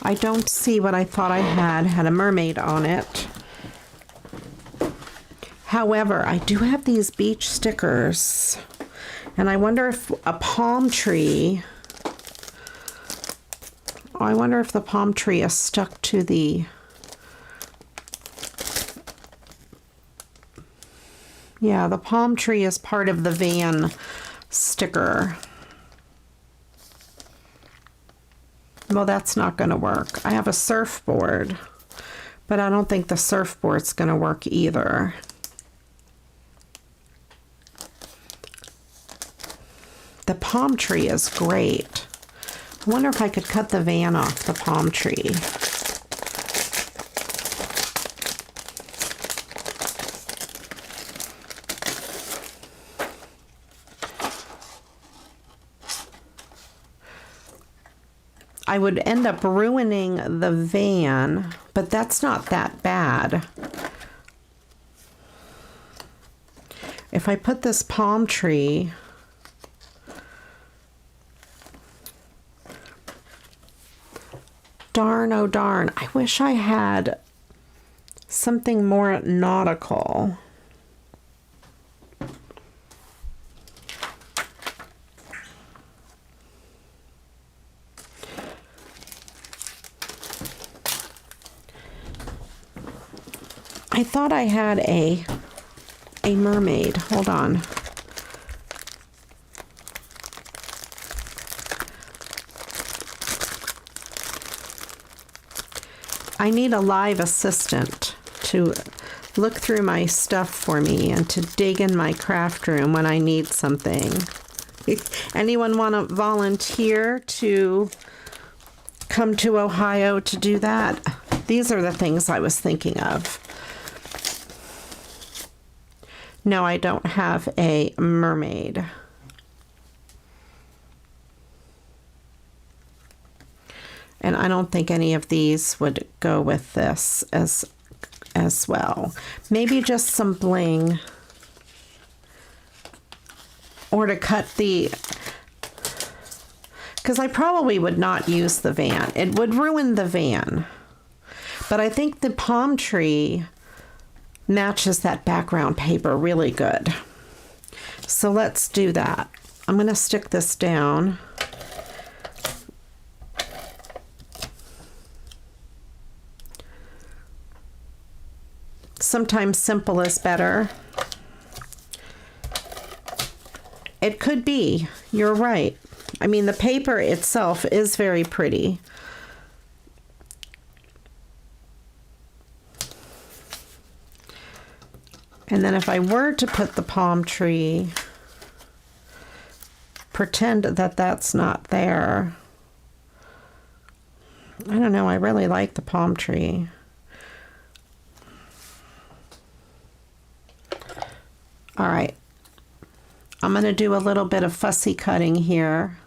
I don't see what I thought I had a mermaid on it. However, I do have these beach stickers, and I wonder if a palm tree, I wonder if the palm tree is stuck to the, yeah, the palm tree is part of the van sticker. Well, that's not going to work. I have a surfboard, but I don't think the surfboard's going to work either. The palm tree is great. I wonder if I could cut the van off the palm tree. I would end up ruining the van, but that's not that bad. If I put this palm tree, darn, oh darn, I wish I had something more nautical. I thought I had a mermaid. Hold on. I need a live assistant to look through my stuff for me and to dig in my craft room when I need something. Anyone want to volunteer to come to Ohio to do that? These are the things I was thinking of. No, I don't have a mermaid. And I don't think any of these would go with this as well. Maybe just some bling. Or to cut the... Because I probably would not use the van. It would ruin the van. But I think the palm tree matches that background paper really good. So let's do that. I'm going to stick this down. Sometimes simple is better. It could be. You're right. I mean, the paper itself is very pretty. And then if I were to put the palm tree, pretend that that's not there. I don't know, I really like the palm tree. All right, I'm going to do a little bit of fussy cutting here.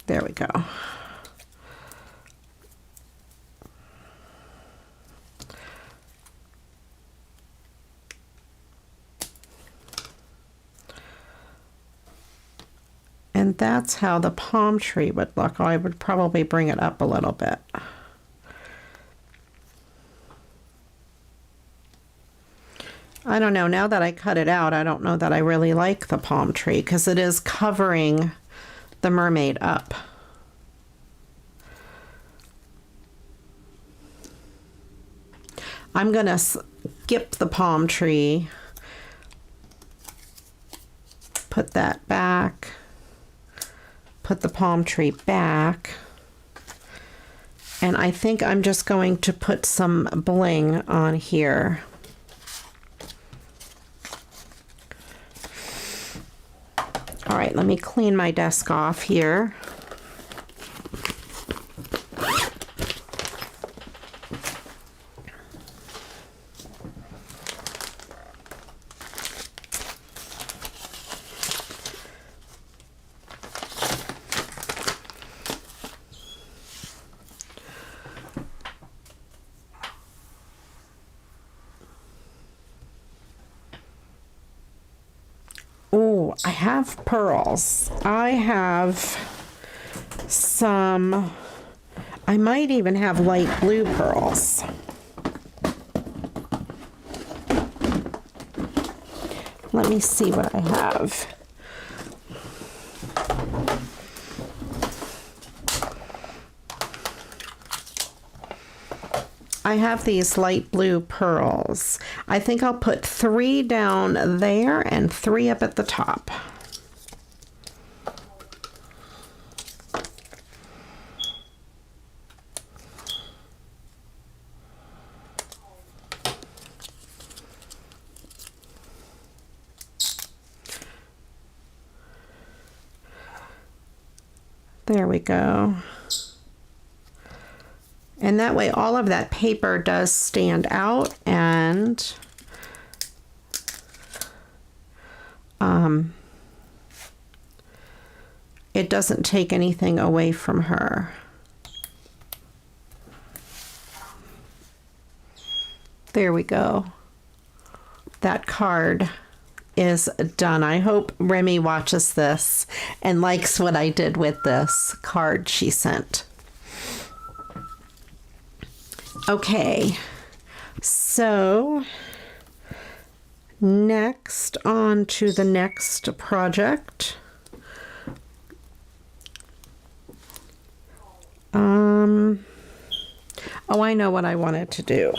There we go. And that's how the palm tree would look. I would probably bring it up a little bit. I don't know. Now that I cut it out, I don't know that I really like the palm tree because it is covering the mermaid up. I'm going to skip the palm tree, put that back, put the palm tree back. And I think I'm just going to put some bling on here. All right, let me clean my desk off here. Oh, I have pearls. I have some, I might even have light blue pearls. Let me see what I have. I have these light blue pearls. I think I'll put 3 down there and 3 up at the top. There we go. And that way all of that paper does stand out, and it doesn't take anything away from her. There we go. That card is done. I hope Remy watches this and likes what I did with this card she sent. Okay, so next on to the next project. Oh, I know what I wanted to do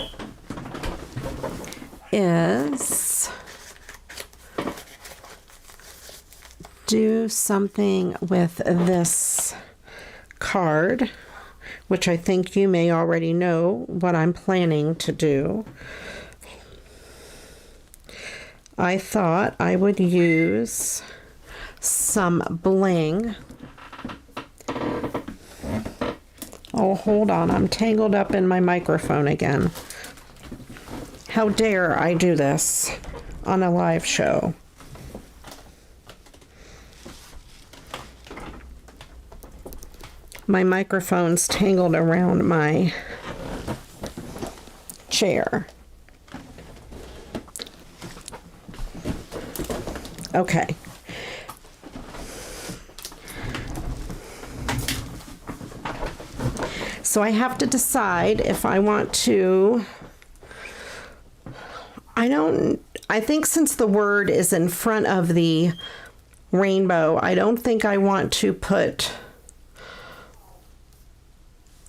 is do something with this card, which I think you may already know what I'm planning to do. I thought I would use some bling. Oh, hold on, I'm tangled up in my microphone again. How dare I do this on a live show? My microphone's tangled around my chair. Okay. So I have to decide if I want to, I think since the word is in front of the rainbow, I don't think I want to put,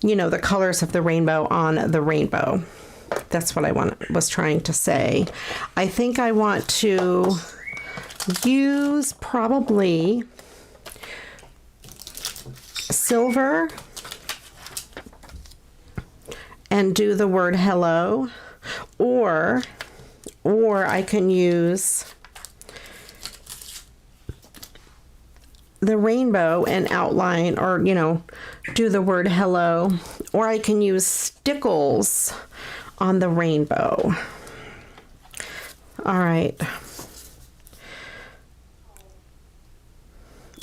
you know, the colors of the rainbow on the rainbow. That's what I was trying to say. I think I want to use probably silver and do the word hello, or I can use the rainbow and outline, or, you know, do the word hello, or I can use stickles on the rainbow. All right.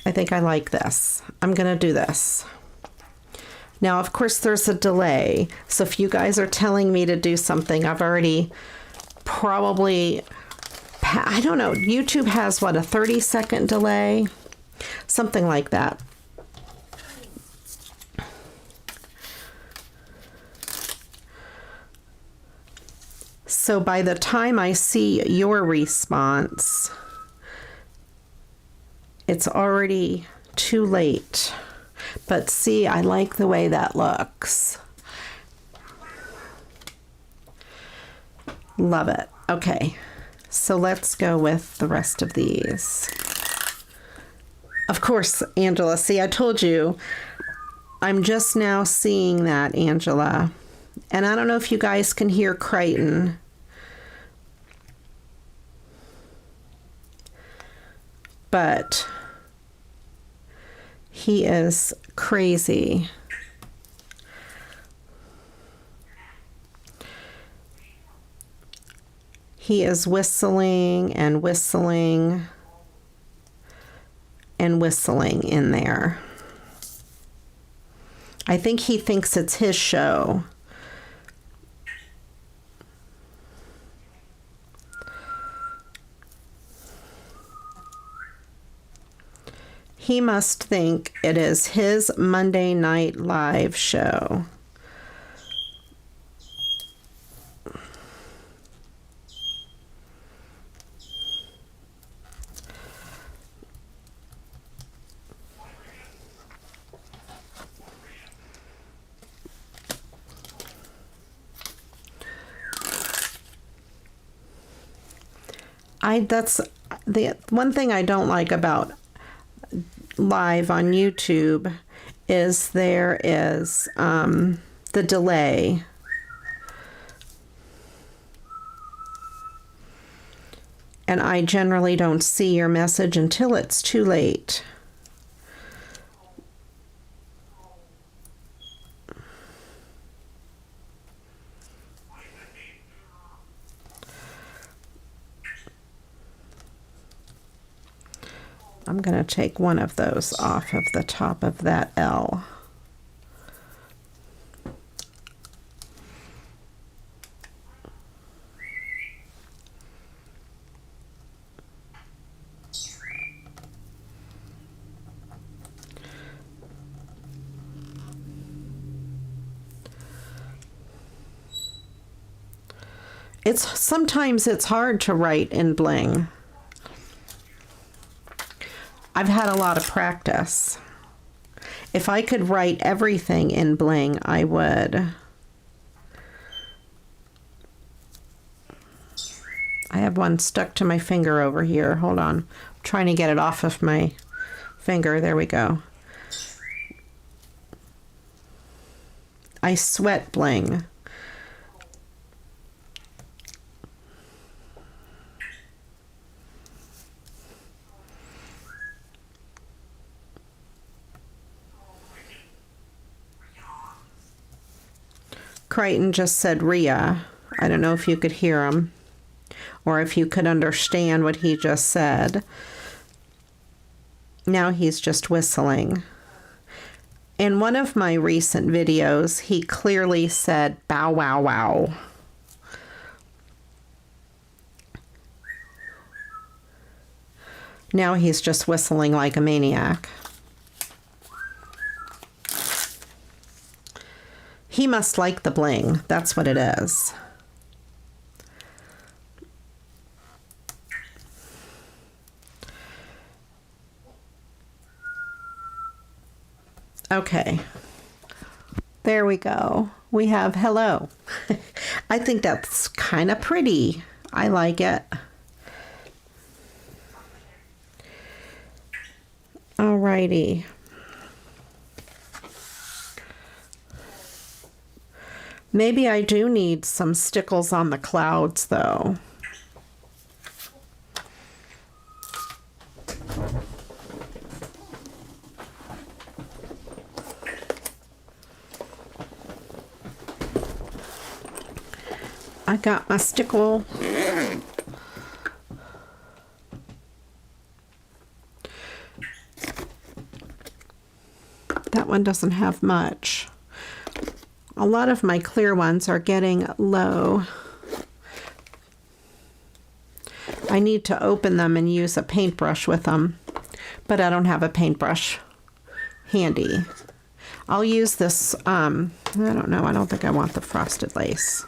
I think I like this. I'm going to do this. Now, of course, there's a delay. So if you guys are telling me to do something, I've already probably, I don't know, YouTube has what, a 30-second delay? Something like that. So by the time I see your response, it's already too late. But see, I like the way that looks. Love it. Okay, so let's go with the rest of these. Of course, Angela. See, I told you. I'm just now seeing that, Angela. And I don't know if you guys can hear Crichton. But he is crazy. He is whistling and whistling and whistling in there. I think he thinks it's his show. He must think it is his Monday Night Live show. That's the one thing I don't like about live on YouTube is there is the delay. And I generally don't see your message until it's too late. I'm going to take one of those off of the top of that L. Sometimes it's hard to write in bling. I've had a lot of practice. If I could write everything in bling, I would. I have one stuck to my finger over here. Hold on. I'm trying to get it off of my finger. There we go. I sweat bling. Crichton just said Ria. I don't know if you could hear him or if you could understand what he just said. Now he's just whistling. In one of my recent videos, he clearly said bow wow wow. Now he's just whistling like a maniac. He must like the bling. That's what it is. Okay. There we go. We have hello. I think that's kind of pretty. I like it. Alrighty. Maybe I do need some stickles on the clouds, though. I got my stickle. That one doesn't have much. A lot of my clear ones are getting low. I need to open them and use a paintbrush with them, but I don't have a paintbrush handy. I'll use this, I don't know, I don't think I want the frosted lace.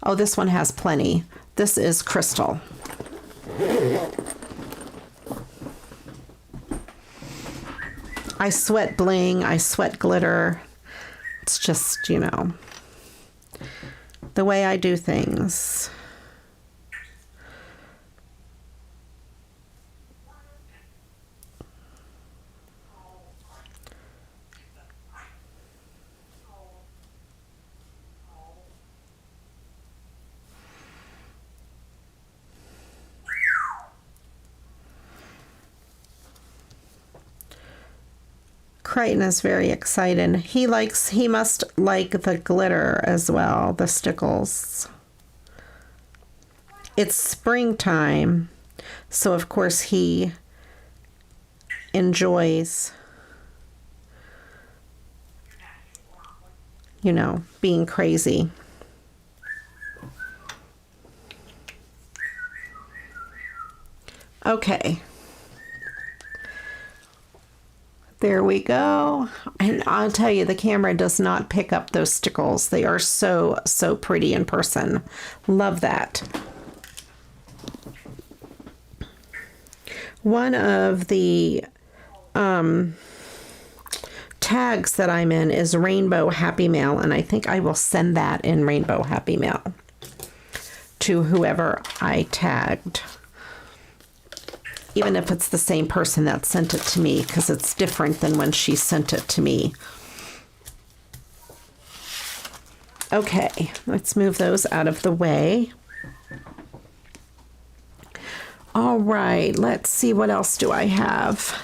Oh, this one has plenty. This is crystal. I sweat bling, I sweat glitter. It's just, you know, the way I do things. Crichton is very excited. He must like the glitter as well, the stickles. It's springtime, so of course he enjoys, you know, being crazy. Okay. There we go. And I'll tell you, the camera does not pick up those stickles. They are so, so pretty in person. Love that. One of the tags that I'm in is Rainbow Happy Mail, and I think I will send that in Rainbow Happy Mail to whoever I tagged. Even if it's the same person that sent it to me, because it's different than when she sent it to me. Okay, let's move those out of the way. All right, let's see, what else do I have?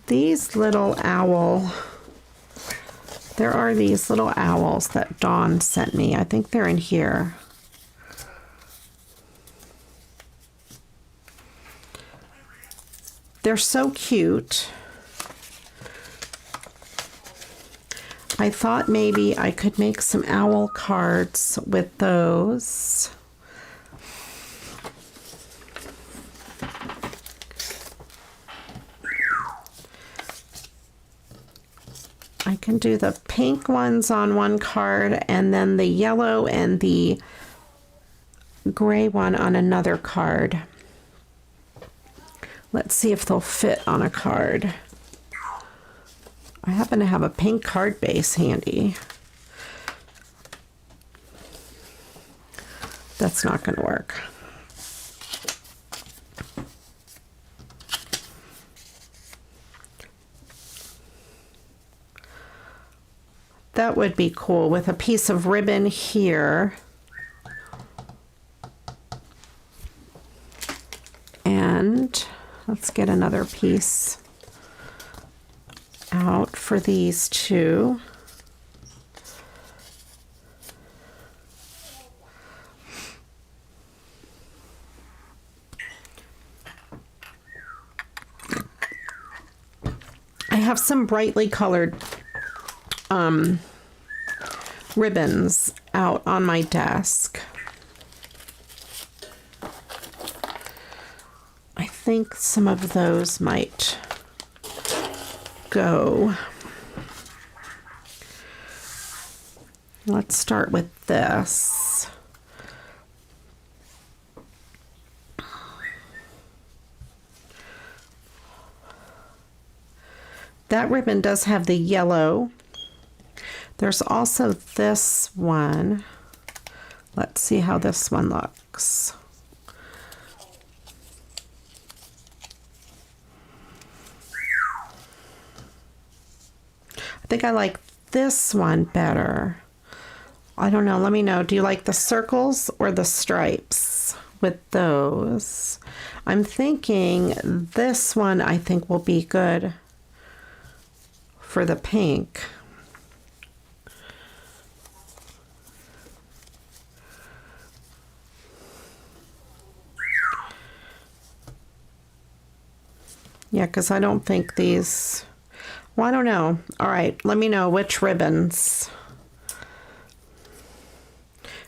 These little there are these little owls that Dawn sent me. I think they're in here. They're so cute. I thought maybe I could make some owl cards with those. I can do the pink ones on one card and then the yellow and the gray one on another card. Let's see if they'll fit on a card. I happen to have a pink card base handy. That's not going to work. That would be cool with a piece of ribbon here. And let's get another piece out for these two. I have some brightly colored ribbons out on my desk. I think some of those might go. Let's start with this. That ribbon does have the yellow. There's also this one. Let's see how this one looks. I think I like this one better. I don't know. Let me know. Do you like the circles or the stripes with those? I'm thinking this one I think will be good for the pink. Yeah, because I don't think these, well, I don't know. All right, let me know which ribbons.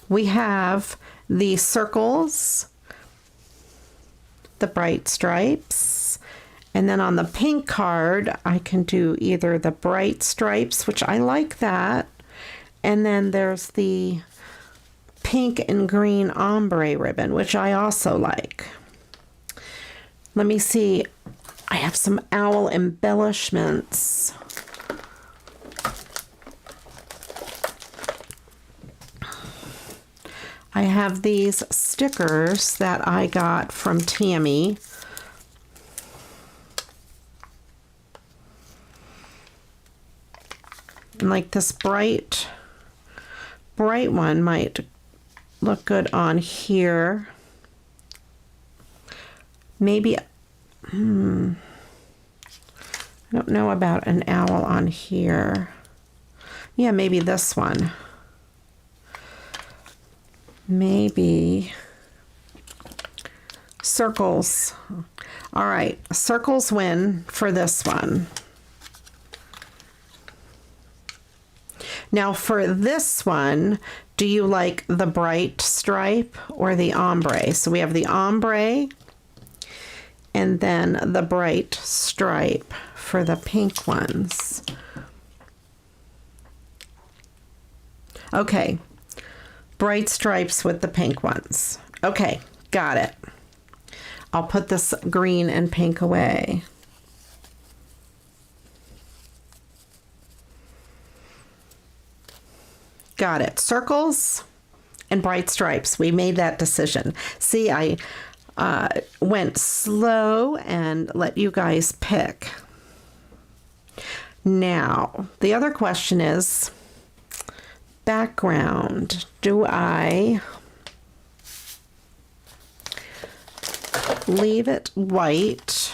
We have the circles, the bright stripes, and then on the pink card, I can do either the bright stripes, which I like that, and then there's the pink and green ombre ribbon, which I also like. Let me see. I have some owl embellishments. I have these stickers that I got from Tammy. And like this bright one might look good on here. Maybe, I don't know about an owl on here. Yeah, maybe this one. Maybe circles. All right, circles win for this one. Now for this one, do you like the bright stripe or the ombre? So we have the ombre and then the bright stripe for the pink ones. Okay, bright stripes with the pink ones. Okay, got it. I'll put this green and pink away. Got it. Circles and bright stripes. We made that decision. See, I went slow and let you guys pick. Now, the other question is background. Do I leave it white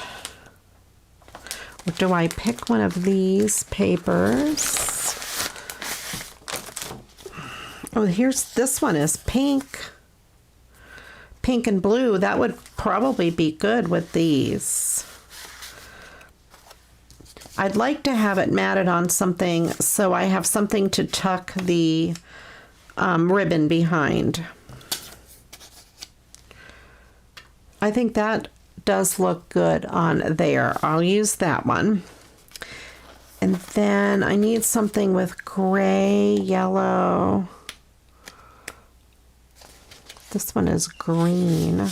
or do I pick one of these papers? Oh, this one is pink. Pink and blue. That would probably be good with these. I'd like to have it matted on something so I have something to tuck the ribbon behind. I think that does look good on there. I'll use that one. And then I need something with gray, yellow. This one is green.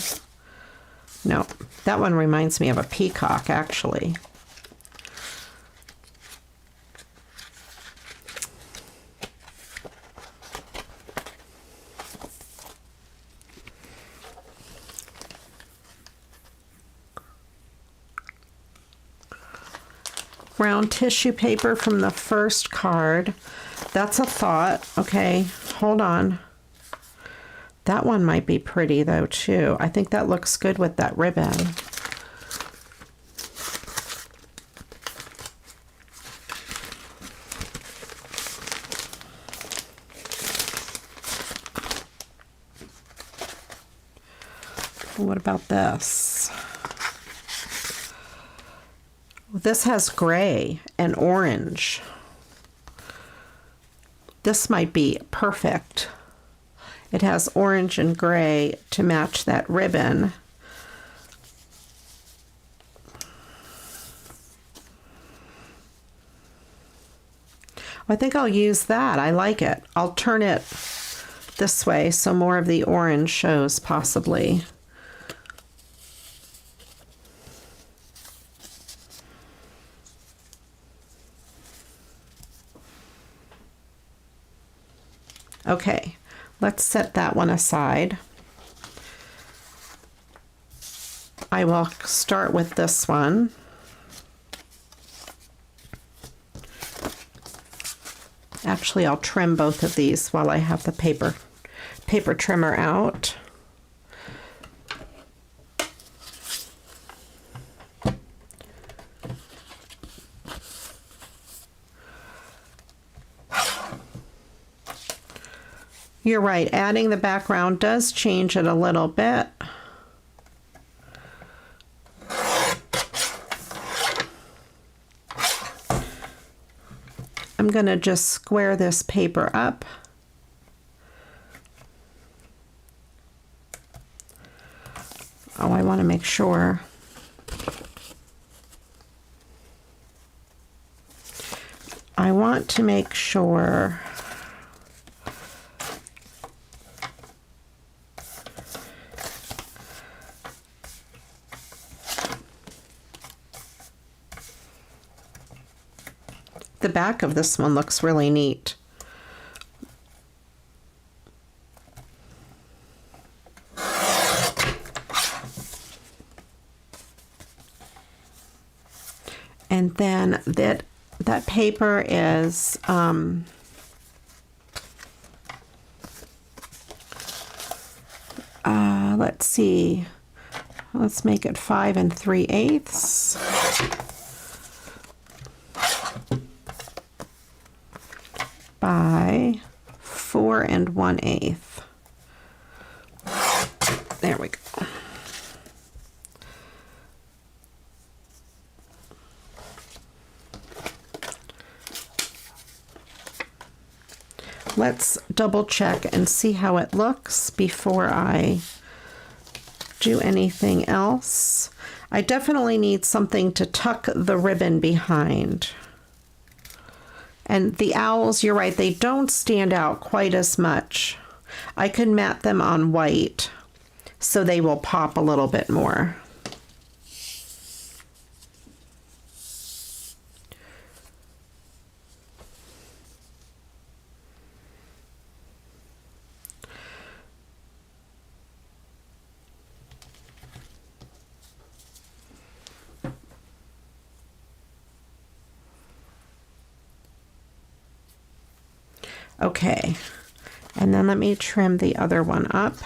No, that one reminds me of a peacock, actually. Brown tissue paper from the first card. That's a thought. Okay, hold on. That one might be pretty though too. I think that looks good with that ribbon. What about this? This has gray and orange. This might be perfect. It has orange and gray to match that ribbon. I think I'll use that. I like it. I'll turn it this way so more of the orange shows possibly. Okay. Let's set that one aside. I will start with this one. Actually, I'll trim both of these while I have the paper trimmer out. You're right, adding the background does change it a little bit. I'm going to just square this paper up. Oh, I want to make sure. I want to make sure the back of this one looks really neat. And then that paper is let's see, let's make it 5 3/8 by 4 1/8. There we go. Let's double check and see how it looks before I do anything else. I definitely need something to tuck the ribbon behind. And the owls, you're right, they don't stand out quite as much. I could mat them on white so they will pop a little bit more. Okay, and then let me trim the other one up.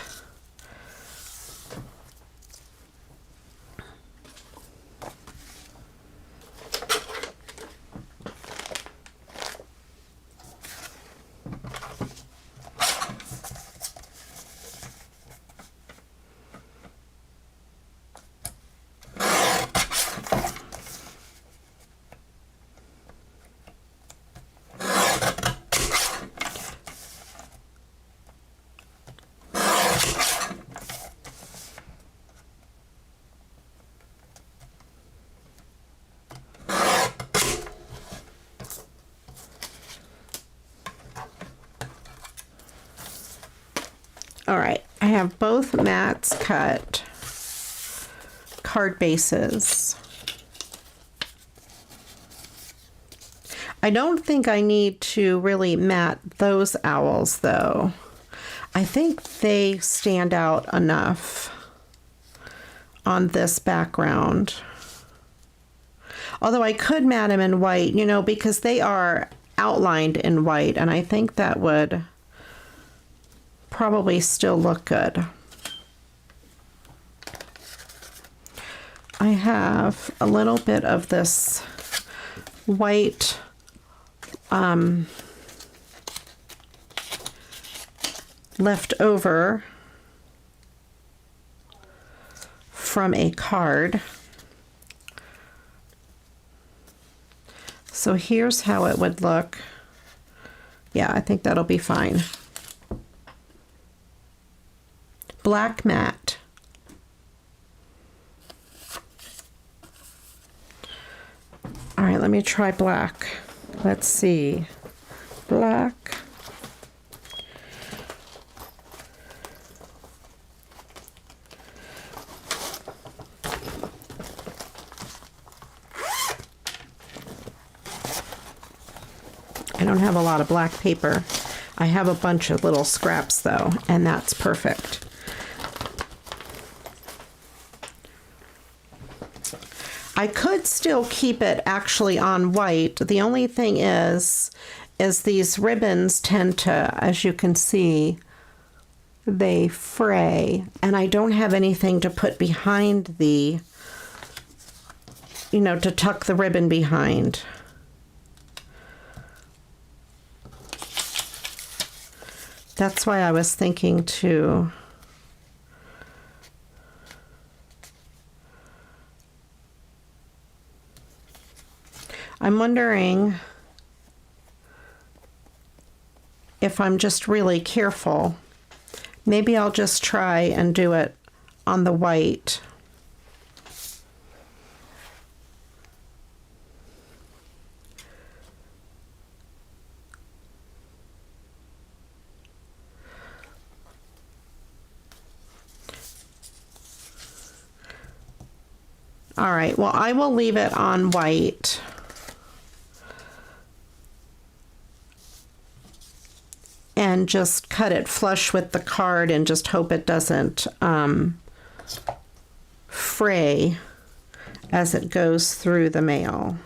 All right, I have both mats cut, card bases. I don't think I need to really mat those owls though. I think they stand out enough on this background. Although I could mat them in white, you know, because they are outlined in white, and I think that would probably still look good. I have a little bit of this white left over from a card. So here's how it would look. Yeah, I think that'll be fine. Black mat. All right, let me try black. Let's see. Black. I don't have a lot of black paper. I have a bunch of little scraps though, and that's perfect. I could still keep it actually on white. The only thing is these ribbons tend to, as you can see, they fray, and I don't have anything to put behind the, you know, to tuck the ribbon behind. That's why I was thinking to I'm wondering if I'm just really careful. Maybe I'll just try and do it on the white. All right, well, I will leave it on white. And just cut it flush with the card and just hope it doesn't fray as it goes through the mail.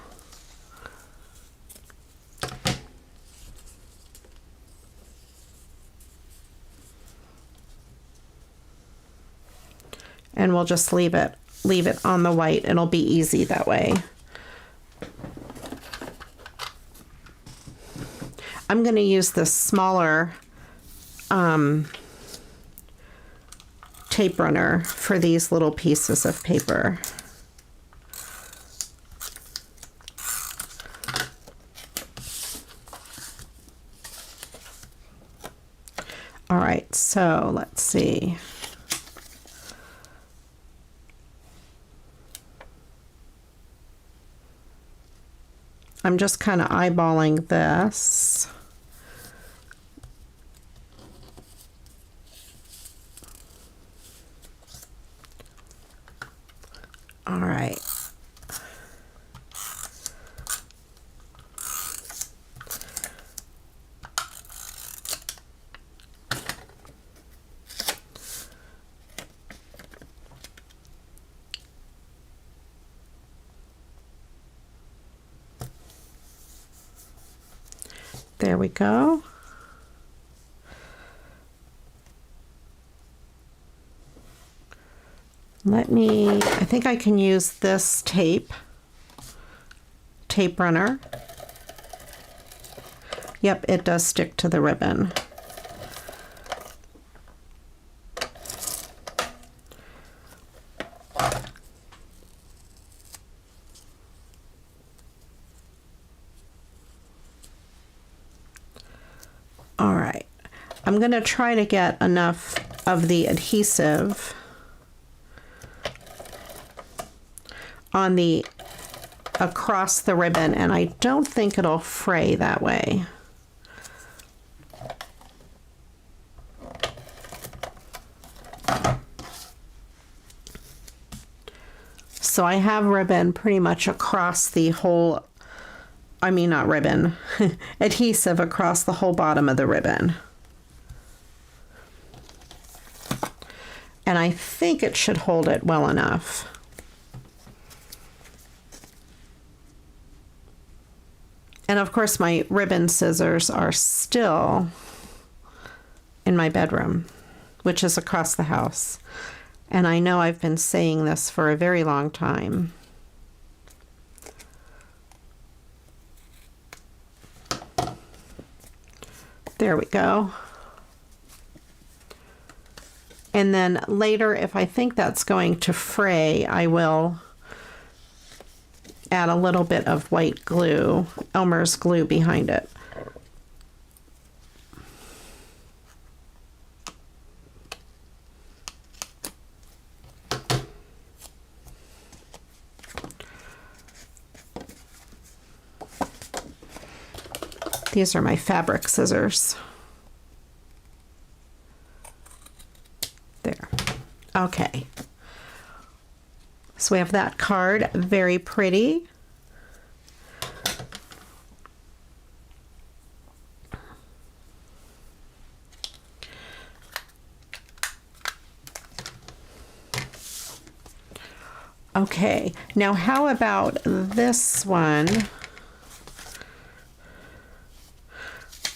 and we'll just leave it on the white. It'll be easy that way. I'm going to use this smaller tape runner for these little pieces of paper. All right, so let's see. I'm just kind of eyeballing this. All right. There we go. I think I can use this tape runner. Yep, it does stick to the ribbon. All right, I'm going to try to get enough of the adhesive on the across the ribbon, and I don't think it'll fray that way. So I have ribbon pretty much across the whole, I mean not ribbon, adhesive across the whole bottom of the ribbon. And I think it should hold it well enough. And of course my ribbon scissors are still in my bedroom, which is across the house. And I know I've been saying this for a very long time. There we go. And then later, if I think that's going to fray, I will add a little bit of white glue, Elmer's glue, behind it. These are my fabric scissors. There. Okay. So we have that card, very pretty. Okay, now how about this one?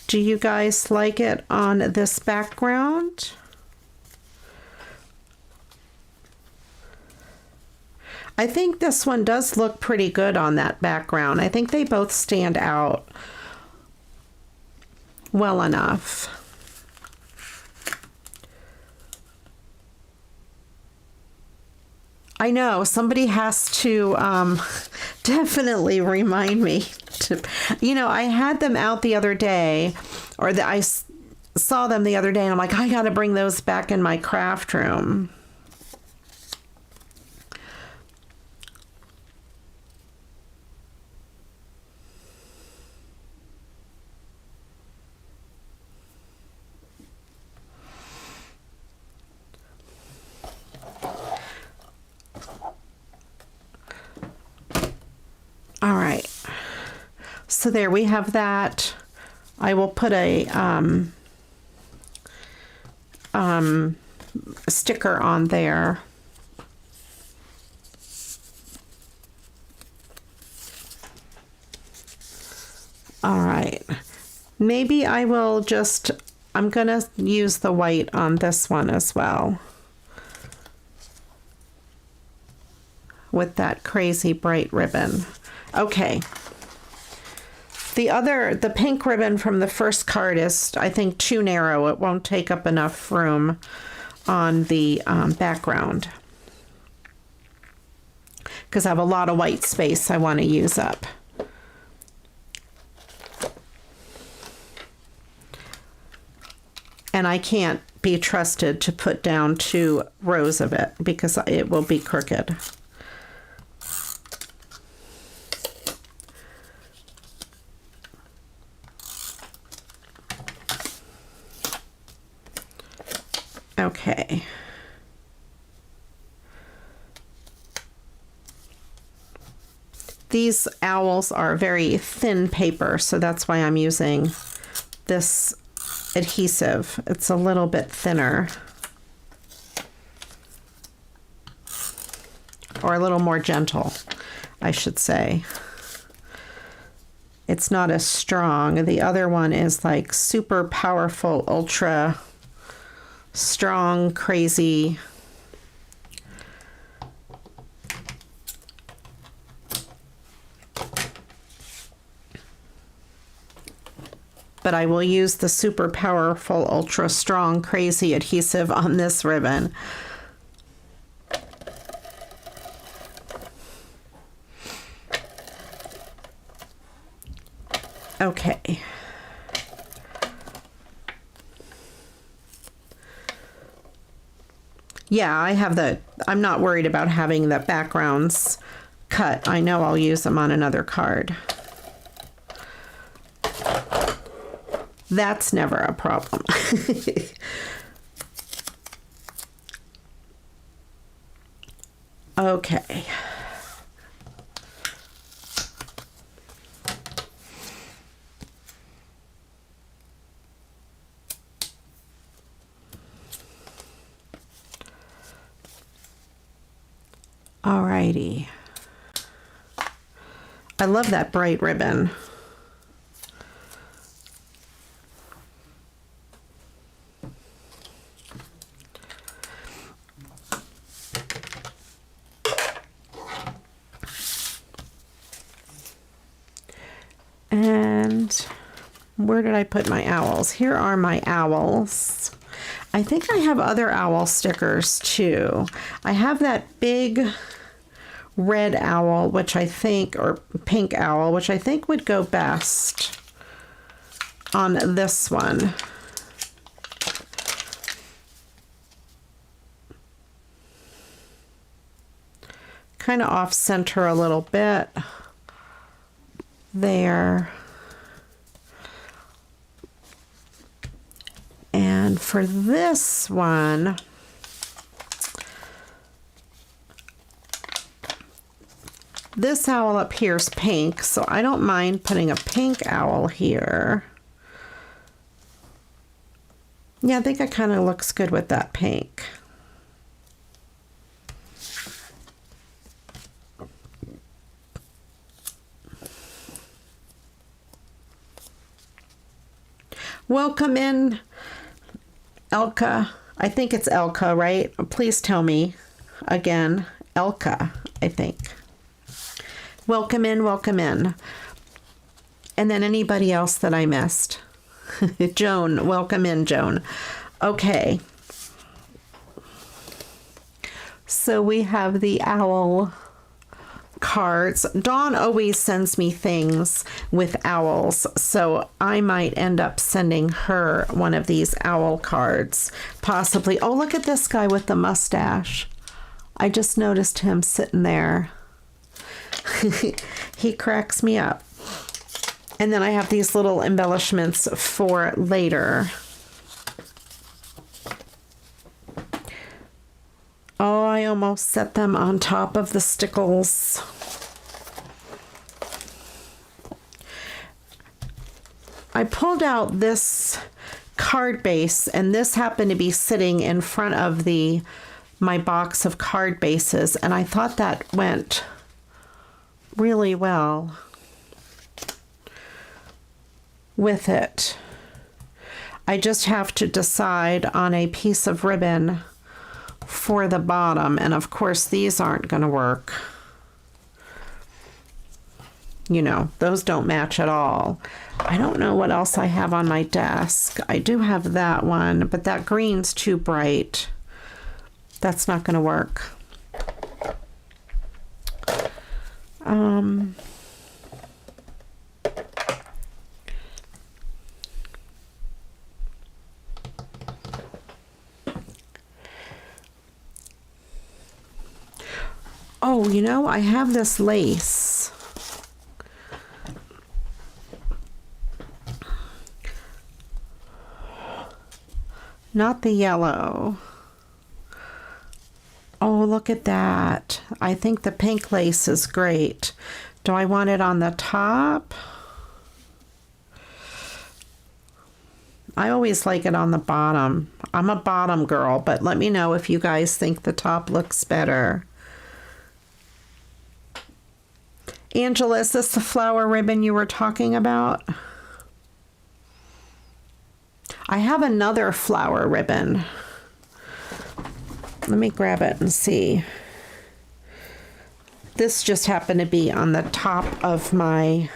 Do you guys like it on this background? I think this one does look pretty good on that background. I think they both stand out well enough. I know somebody has to definitely remind me to, you know, I had them out the other day, or I saw them the other day, and I'm like, I got to bring those back in my craft room. All right, so there we have that. I will put a sticker on there. All right, maybe I will just, I'm gonna use the white on this one as well. with that crazy bright ribbon. Okay. The pink ribbon from the first card is, I think, too narrow. It won't take up enough room on the background, because I have a lot of white space I want to use up. And I can't be trusted to put down 2 rows of it because it will be crooked. Okay. These owls are very thin paper, so that's why I'm using this adhesive. It's a little bit thinner, or a little more gentle, I should say. It's not as strong. The other one is like super powerful, ultra strong, crazy. But I will use the super powerful, ultra strong, crazy adhesive on this ribbon. Okay. Yeah, I'm not worried about having the backgrounds cut. I know I'll use them on another card. That's never a problem. Okay. Alrighty. I love that bright ribbon. And where did I put my owls? Here are my owls. I think I have other owl stickers too. I have that big red owl, which I think, or pink owl, which I think would go best on this one. Kind of off center a little bit there. And for this one, this owl up here is pink, so I don't mind putting a pink owl here. Yeah, I think it kind of looks good with that pink. Welcome in, Elka. I think it's Elka, right? Please tell me again. Elka, I think. Welcome in, welcome in. And then anybody else that I missed. Joan, welcome in, Joan. Okay. So we have the owl cards. Dawn always sends me things with owls, so I might end up sending her one of these owl cards, possibly. Oh, look at this guy with the mustache. I just noticed him sitting there. He cracks me up. And then I have these little embellishments for later. Oh, I almost set them on top of the stickles. I pulled out this card base, and this happened to be sitting in front of my box of card bases, and I thought that went really well with it. I just have to decide on a piece of ribbon for the bottom, and of course these aren't going to work. You know, those don't match at all. I don't know what else I have on my desk. I do have that one, but that green's too bright. That's not going to work. Oh, you know, I have this lace. Not the yellow. Oh, look at that. I think the pink lace is great. Do I want it on the top? I always like it on the bottom. I'm a bottom girl, but let me know if you guys think the top looks better. Angela, is this the flower ribbon you were talking about? I have another flower ribbon. Let me grab it and see. This just happened to be on the top of my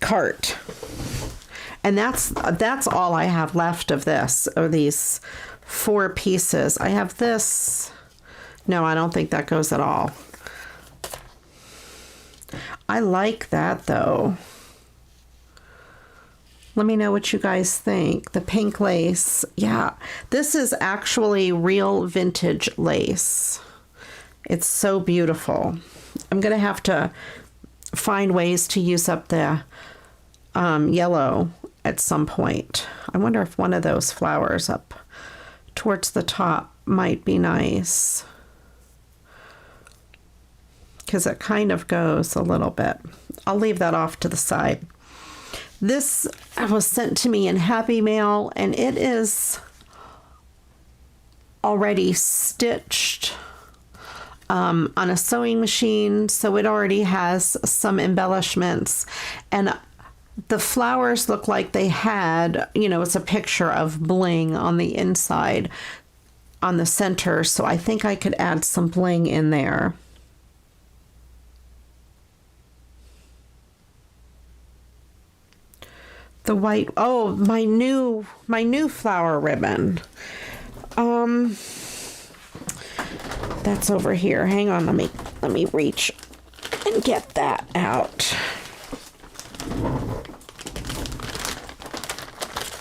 cart. And that's all I have left of this, or these 4 pieces. I have this. No, I don't think that goes at all. I like that though. Let me know what you guys think. The pink lace. Yeah, this is actually real vintage lace. It's so beautiful. I'm going to have to find ways to use up the yellow at some point. I wonder if one of those flowers up towards the top might be nice, because it kind of goes a little bit. I'll leave that off to the side. This was sent to me in Happy Mail, and it is already stitched on a sewing machine, so it already has some embellishments. And the flowers look like they had, you know, it's a picture of bling on the inside, on the center, so I think I could add some bling in there. The white, oh, my new flower ribbon. That's over here. Hang on, let me reach and get that out.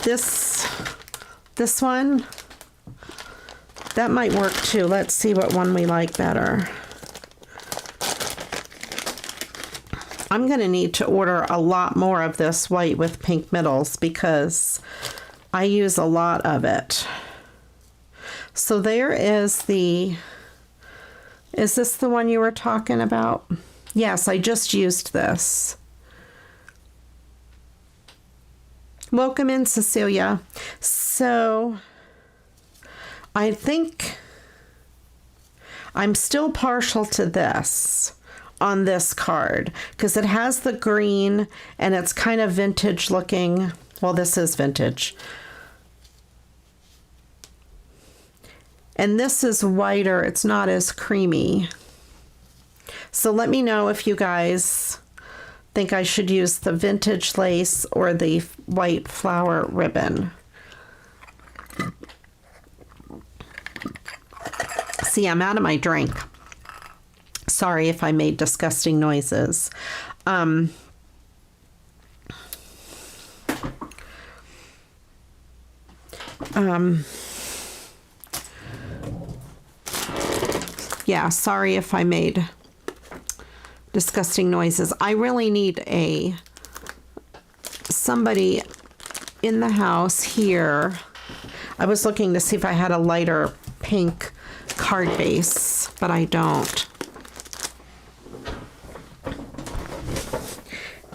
This one, that might work too. Let's see what one we like better. I'm going to need to order a lot more of this white with pink middles because I use a lot of it. So there is is this the one you were talking about? Yes, I just used this. Welcome in, Cecilia. So I think I'm still partial to this on this card because it has the green and it's kind of vintage looking. Well, this is vintage. And this is whiter. It's not as creamy. So let me know if you guys think I should use the vintage lace or the white flower ribbon. See, I'm out of my drink. Sorry if I made disgusting noises. Yeah, sorry if I made disgusting noises. I really need somebody in the house here. I was looking to see if I had a lighter pink card base, but I don't.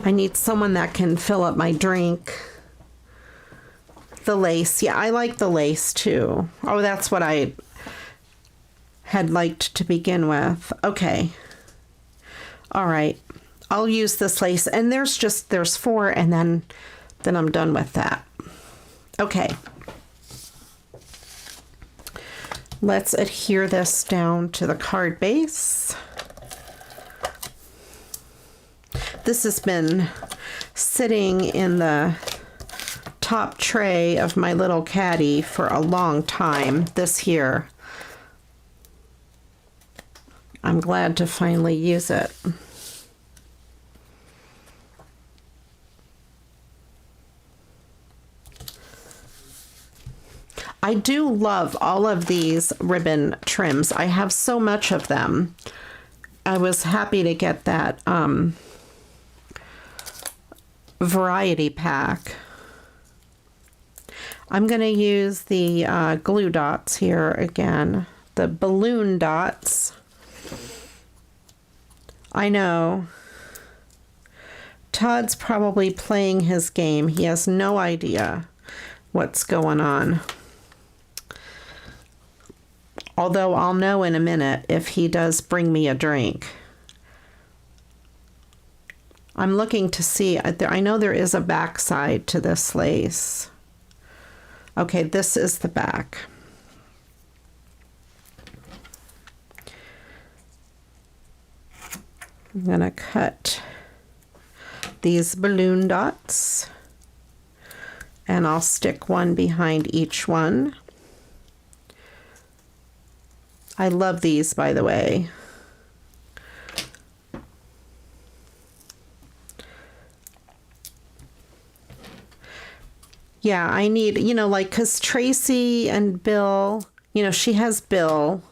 I need someone that can fill up my drink. The lace. Yeah, I like the lace too. Oh, that's what I had liked to begin with. Okay. All right. I'll use this lace. And there's 4 and then I'm done with that. Okay. Let's adhere this down to the card base. This has been sitting in the top tray of my little caddy for a long time. This here. I'm glad to finally use it. I do love all of these ribbon trims. I have so much of them. I was happy to get that variety pack. I'm going to use the glue dots here again, the balloon dots. I know Todd's probably playing his game. He has no idea what's going on. Although I'll know in a minute if he does bring me a drink. I'm looking to see, I know there is a back side to this lace. Okay, this is the back. I'm gonna cut these balloon dots and I'll stick one behind each one. I love these, by the way. Yeah, I need, you know, like, because Tracy and Bill, you know, she has Bill.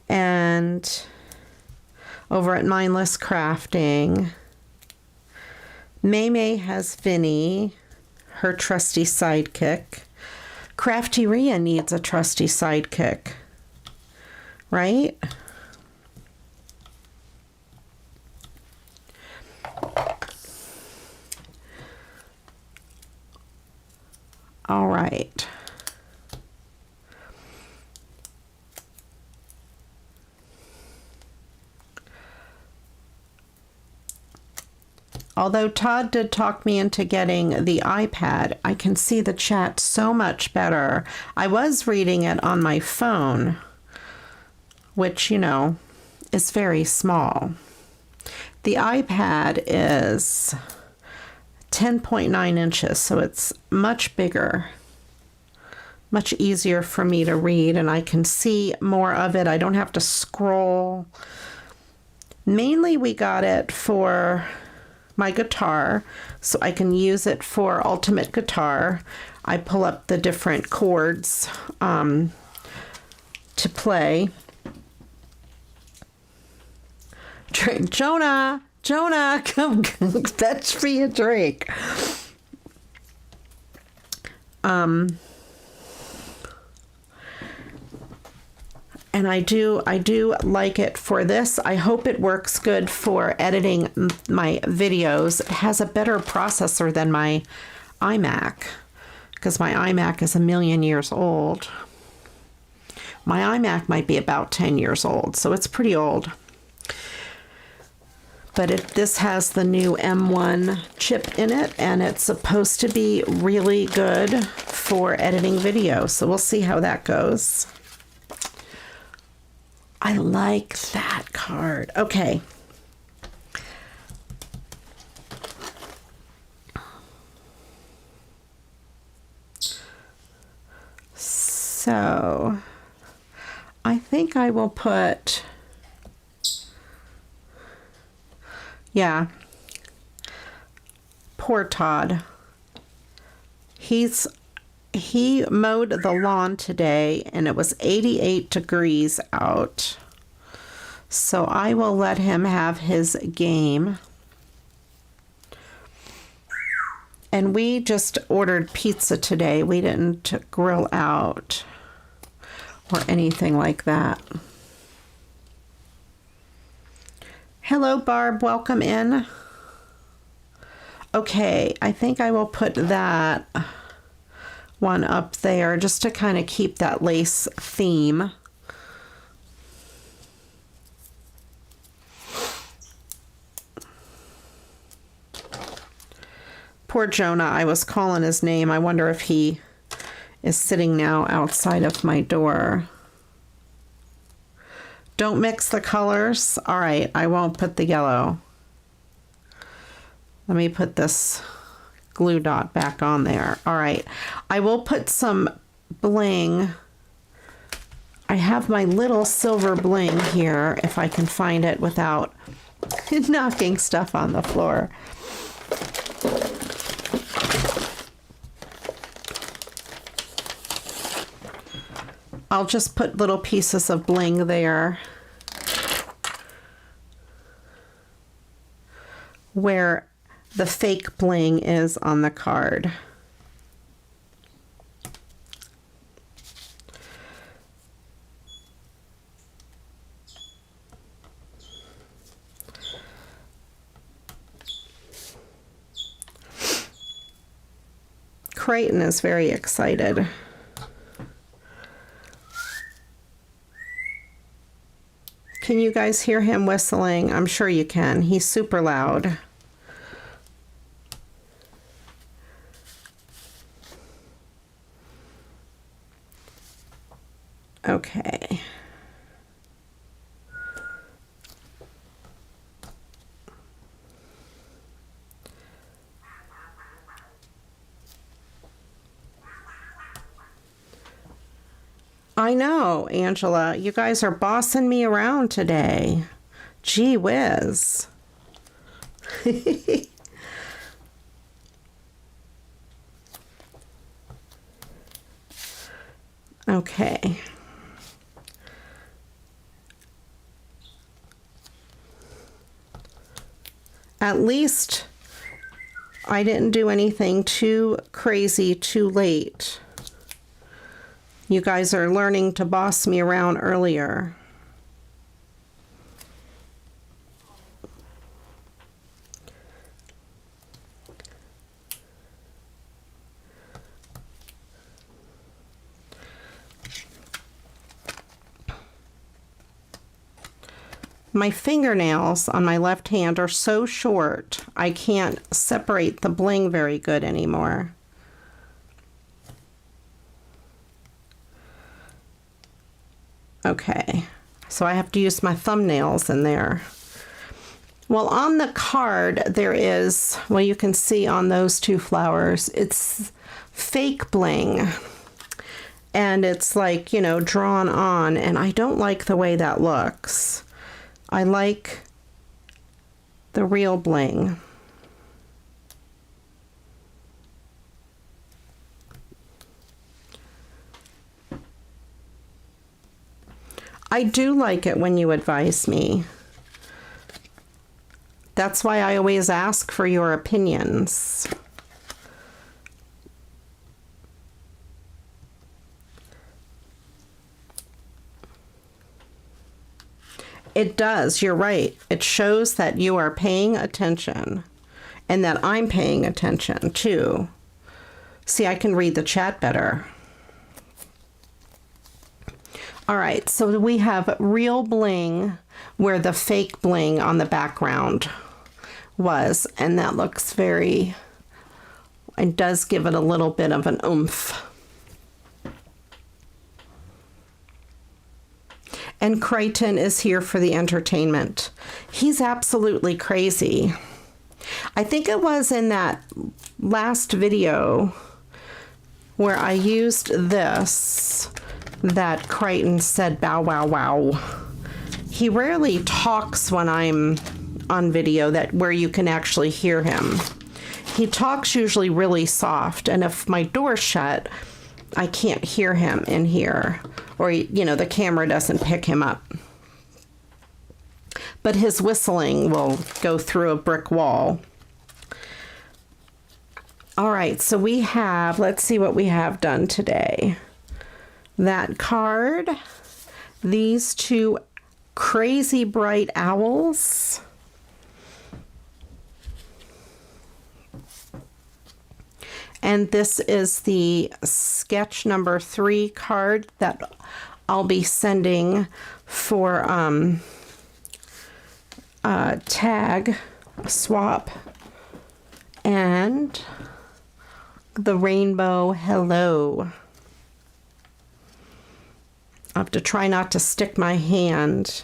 And over at Mindless Crafting, May has Vinny, her trusty sidekick. CraftyRia needs a trusty sidekick, right? All right. Although Todd did talk me into getting the iPad, I can see the chat so much better. I was reading it on my phone, which, you know, is very small. The iPad is 10.9 inches, so it's much bigger, much easier for me to read, and I can see more of it. I don't have to scroll. Mainly we got it for my guitar, so I can use it for ultimate guitar. I pull up the different chords to play. Jonah, come fetch me a drink. And I do like it for this. I hope it works good for editing my videos. It has a better processor than my iMac, because my iMac is a million years old. My iMac might be about 10 years old, so it's pretty old. But this has the new M1 chip in it, and it's supposed to be really good for editing video. So we'll see how that goes. I like that card. Okay. So I think I will put, yeah, poor Todd. He mowed the lawn today and it was 88 degrees out. So I will let him have his game. And we just ordered pizza today. We didn't grill out or anything like that. Hello, Barb. Welcome in. Okay, I think I will put that one up there just to kind of keep that lace theme. Poor Jonah, I was calling his name. I wonder if he is sitting now outside of my door. Don't mix the colors. All right, I won't put the yellow. Let me put this glue dot back on there. All right, I will put some bling. I have my little silver bling here, if I can find it without knocking stuff on the floor. I'll just put little pieces of bling there where the fake bling is on the card. Creighton is very excited. Can you guys hear him whistling? I'm sure you can. He's super loud. Okay. I know, Angela. You guys are bossing me around today. Gee whiz. Okay. At least I didn't do anything too crazy too late. You guys are learning to boss me around earlier. My fingernails on my left hand are so short, I can't separate the bling very good anymore. Okay, so I have to use my thumbnails in there. Well, on the card there is, well, you can see on those two flowers, it's fake bling. And it's like, you know, drawn on, and I don't like the way that looks. I like the real bling. I do like it when you advise me. That's why I always ask for your opinions. It does, you're right. It shows that you are paying attention and that I'm paying attention too. See, I can read the chat better. All right, so we have real bling where the fake bling on the background was, and that looks very, it does give it a little bit of an oomph. And Creighton is here for the entertainment. He's absolutely crazy. I think it was in that last video where I used this that Creighton said bow wow wow. He rarely talks when I'm on video that where you can actually hear him. He talks usually really soft, and if my door's shut, I can't hear him in here, or you know, the camera doesn't pick him up. But his whistling will go through a brick wall. All right, so we have, let's see what we have done today. That card, these two crazy bright owls, and this is the sketch number 3 card that I'll be sending for tag swap, and the rainbow hello. I have to try not to stick my hand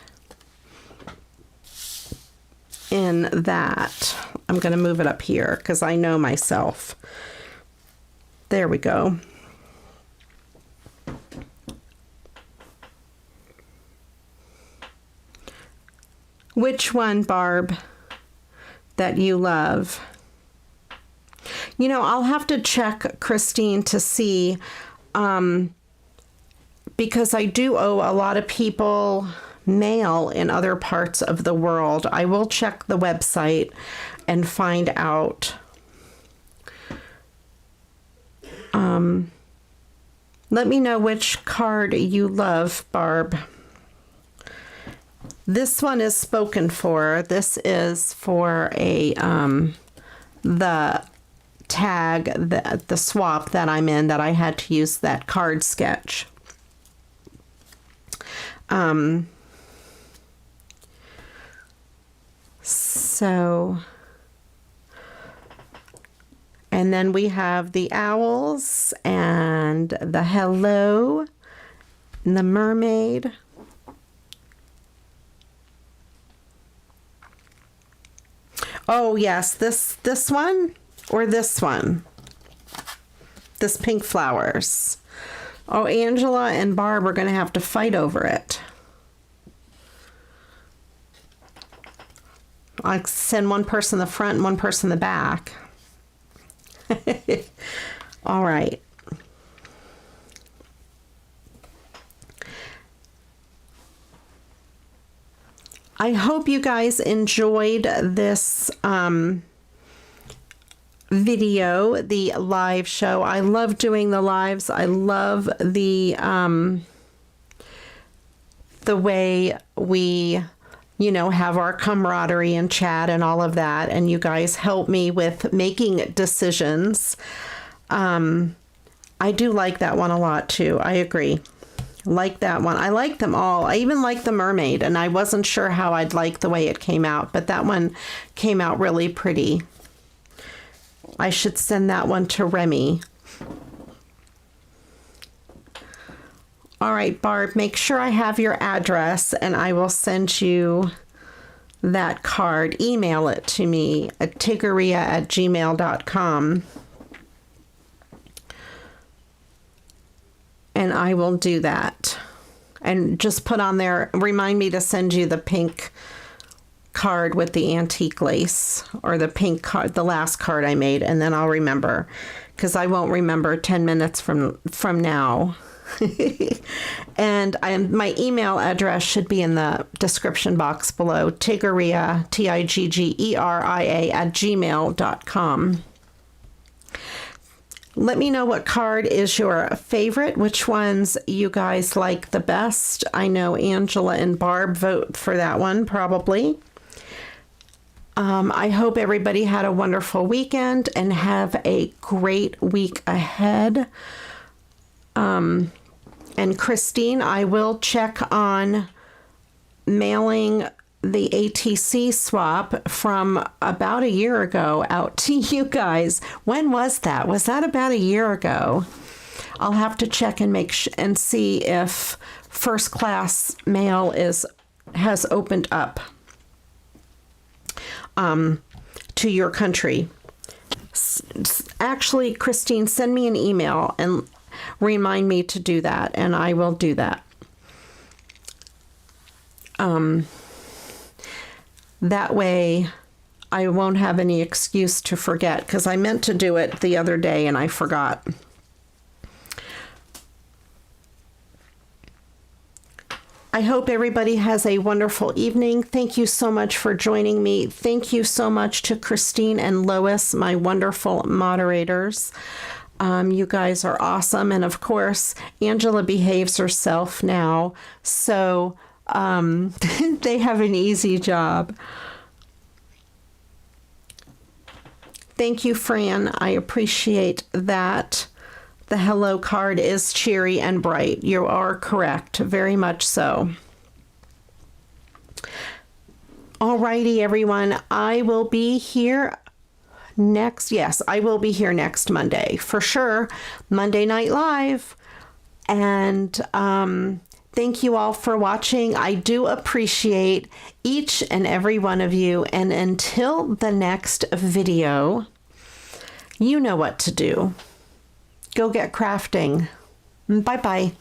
in that. I'm going to move it up here because I know myself. There we go. Which one, Barb, that you love? You know, I'll have to check, Christine, to see, because I do owe a lot of people mail in other parts of the world. I will check the website and find out. Let me know which card you love, Barb. This one is spoken for. This is for a the tag, the swap that I'm in, that I had to use that card sketch. So, and then we have the owls and the hello and the mermaid. Oh yes, this one or this one? This pink flowers. Oh, Angela and Barb are going to have to fight over it. I'll send one person the front and one person the back. All right. I hope you guys enjoyed this video, the live show. I love doing the lives. I love the way we, you know, have our camaraderie and chat and all of that. And you guys help me with making decisions. I do like that one a lot too. I agree. Like that one. I like them all. I even like the mermaid, and I wasn't sure how I'd like the way it came out, but that one came out really pretty. I should send that one to Remy. All right, Barb, make sure I have your address and I will send you that card. Email it to me at tiggeria@gmail.com. And I will do that. And just put on there, remind me to send you the pink card with the antique lace, or the pink card, the last card I made, and then I'll remember, because I won't remember 10 minutes from now. And my email address should be in the description box below. Tiggeria, Tiggeria @gmail.com. Let me know what card is your favorite, which ones you guys like the best. I know Angela and Barb vote for that one, probably. I hope everybody had a wonderful weekend and have a great week ahead. And Christine, I will check on mailing the ATC swap from about a year ago out to you guys. When was that? Was that about a year ago? I'll have to check and and see if first class mail has opened up to your country. Actually, Christine, send me an email and remind me to do that, and I will do that. That way I won't have any excuse to forget, because I meant to do it the other day and I forgot. I hope everybody has a wonderful evening. Thank you so much for joining me. Thank you so much to Christine and Lois, my wonderful moderators. You guys are awesome. And of course, Angela behaves herself now, so they have an easy job. Thank you, Fran. I appreciate that. The hello card is cheery and bright. You are correct. Very much so. Alrighty, everyone. I will be here I will be here next Monday for sure. Monday Night Live. And Thank you all for watching. I do appreciate each and every one of you. And until the next video, you know what to do. Go get crafting. Bye-bye.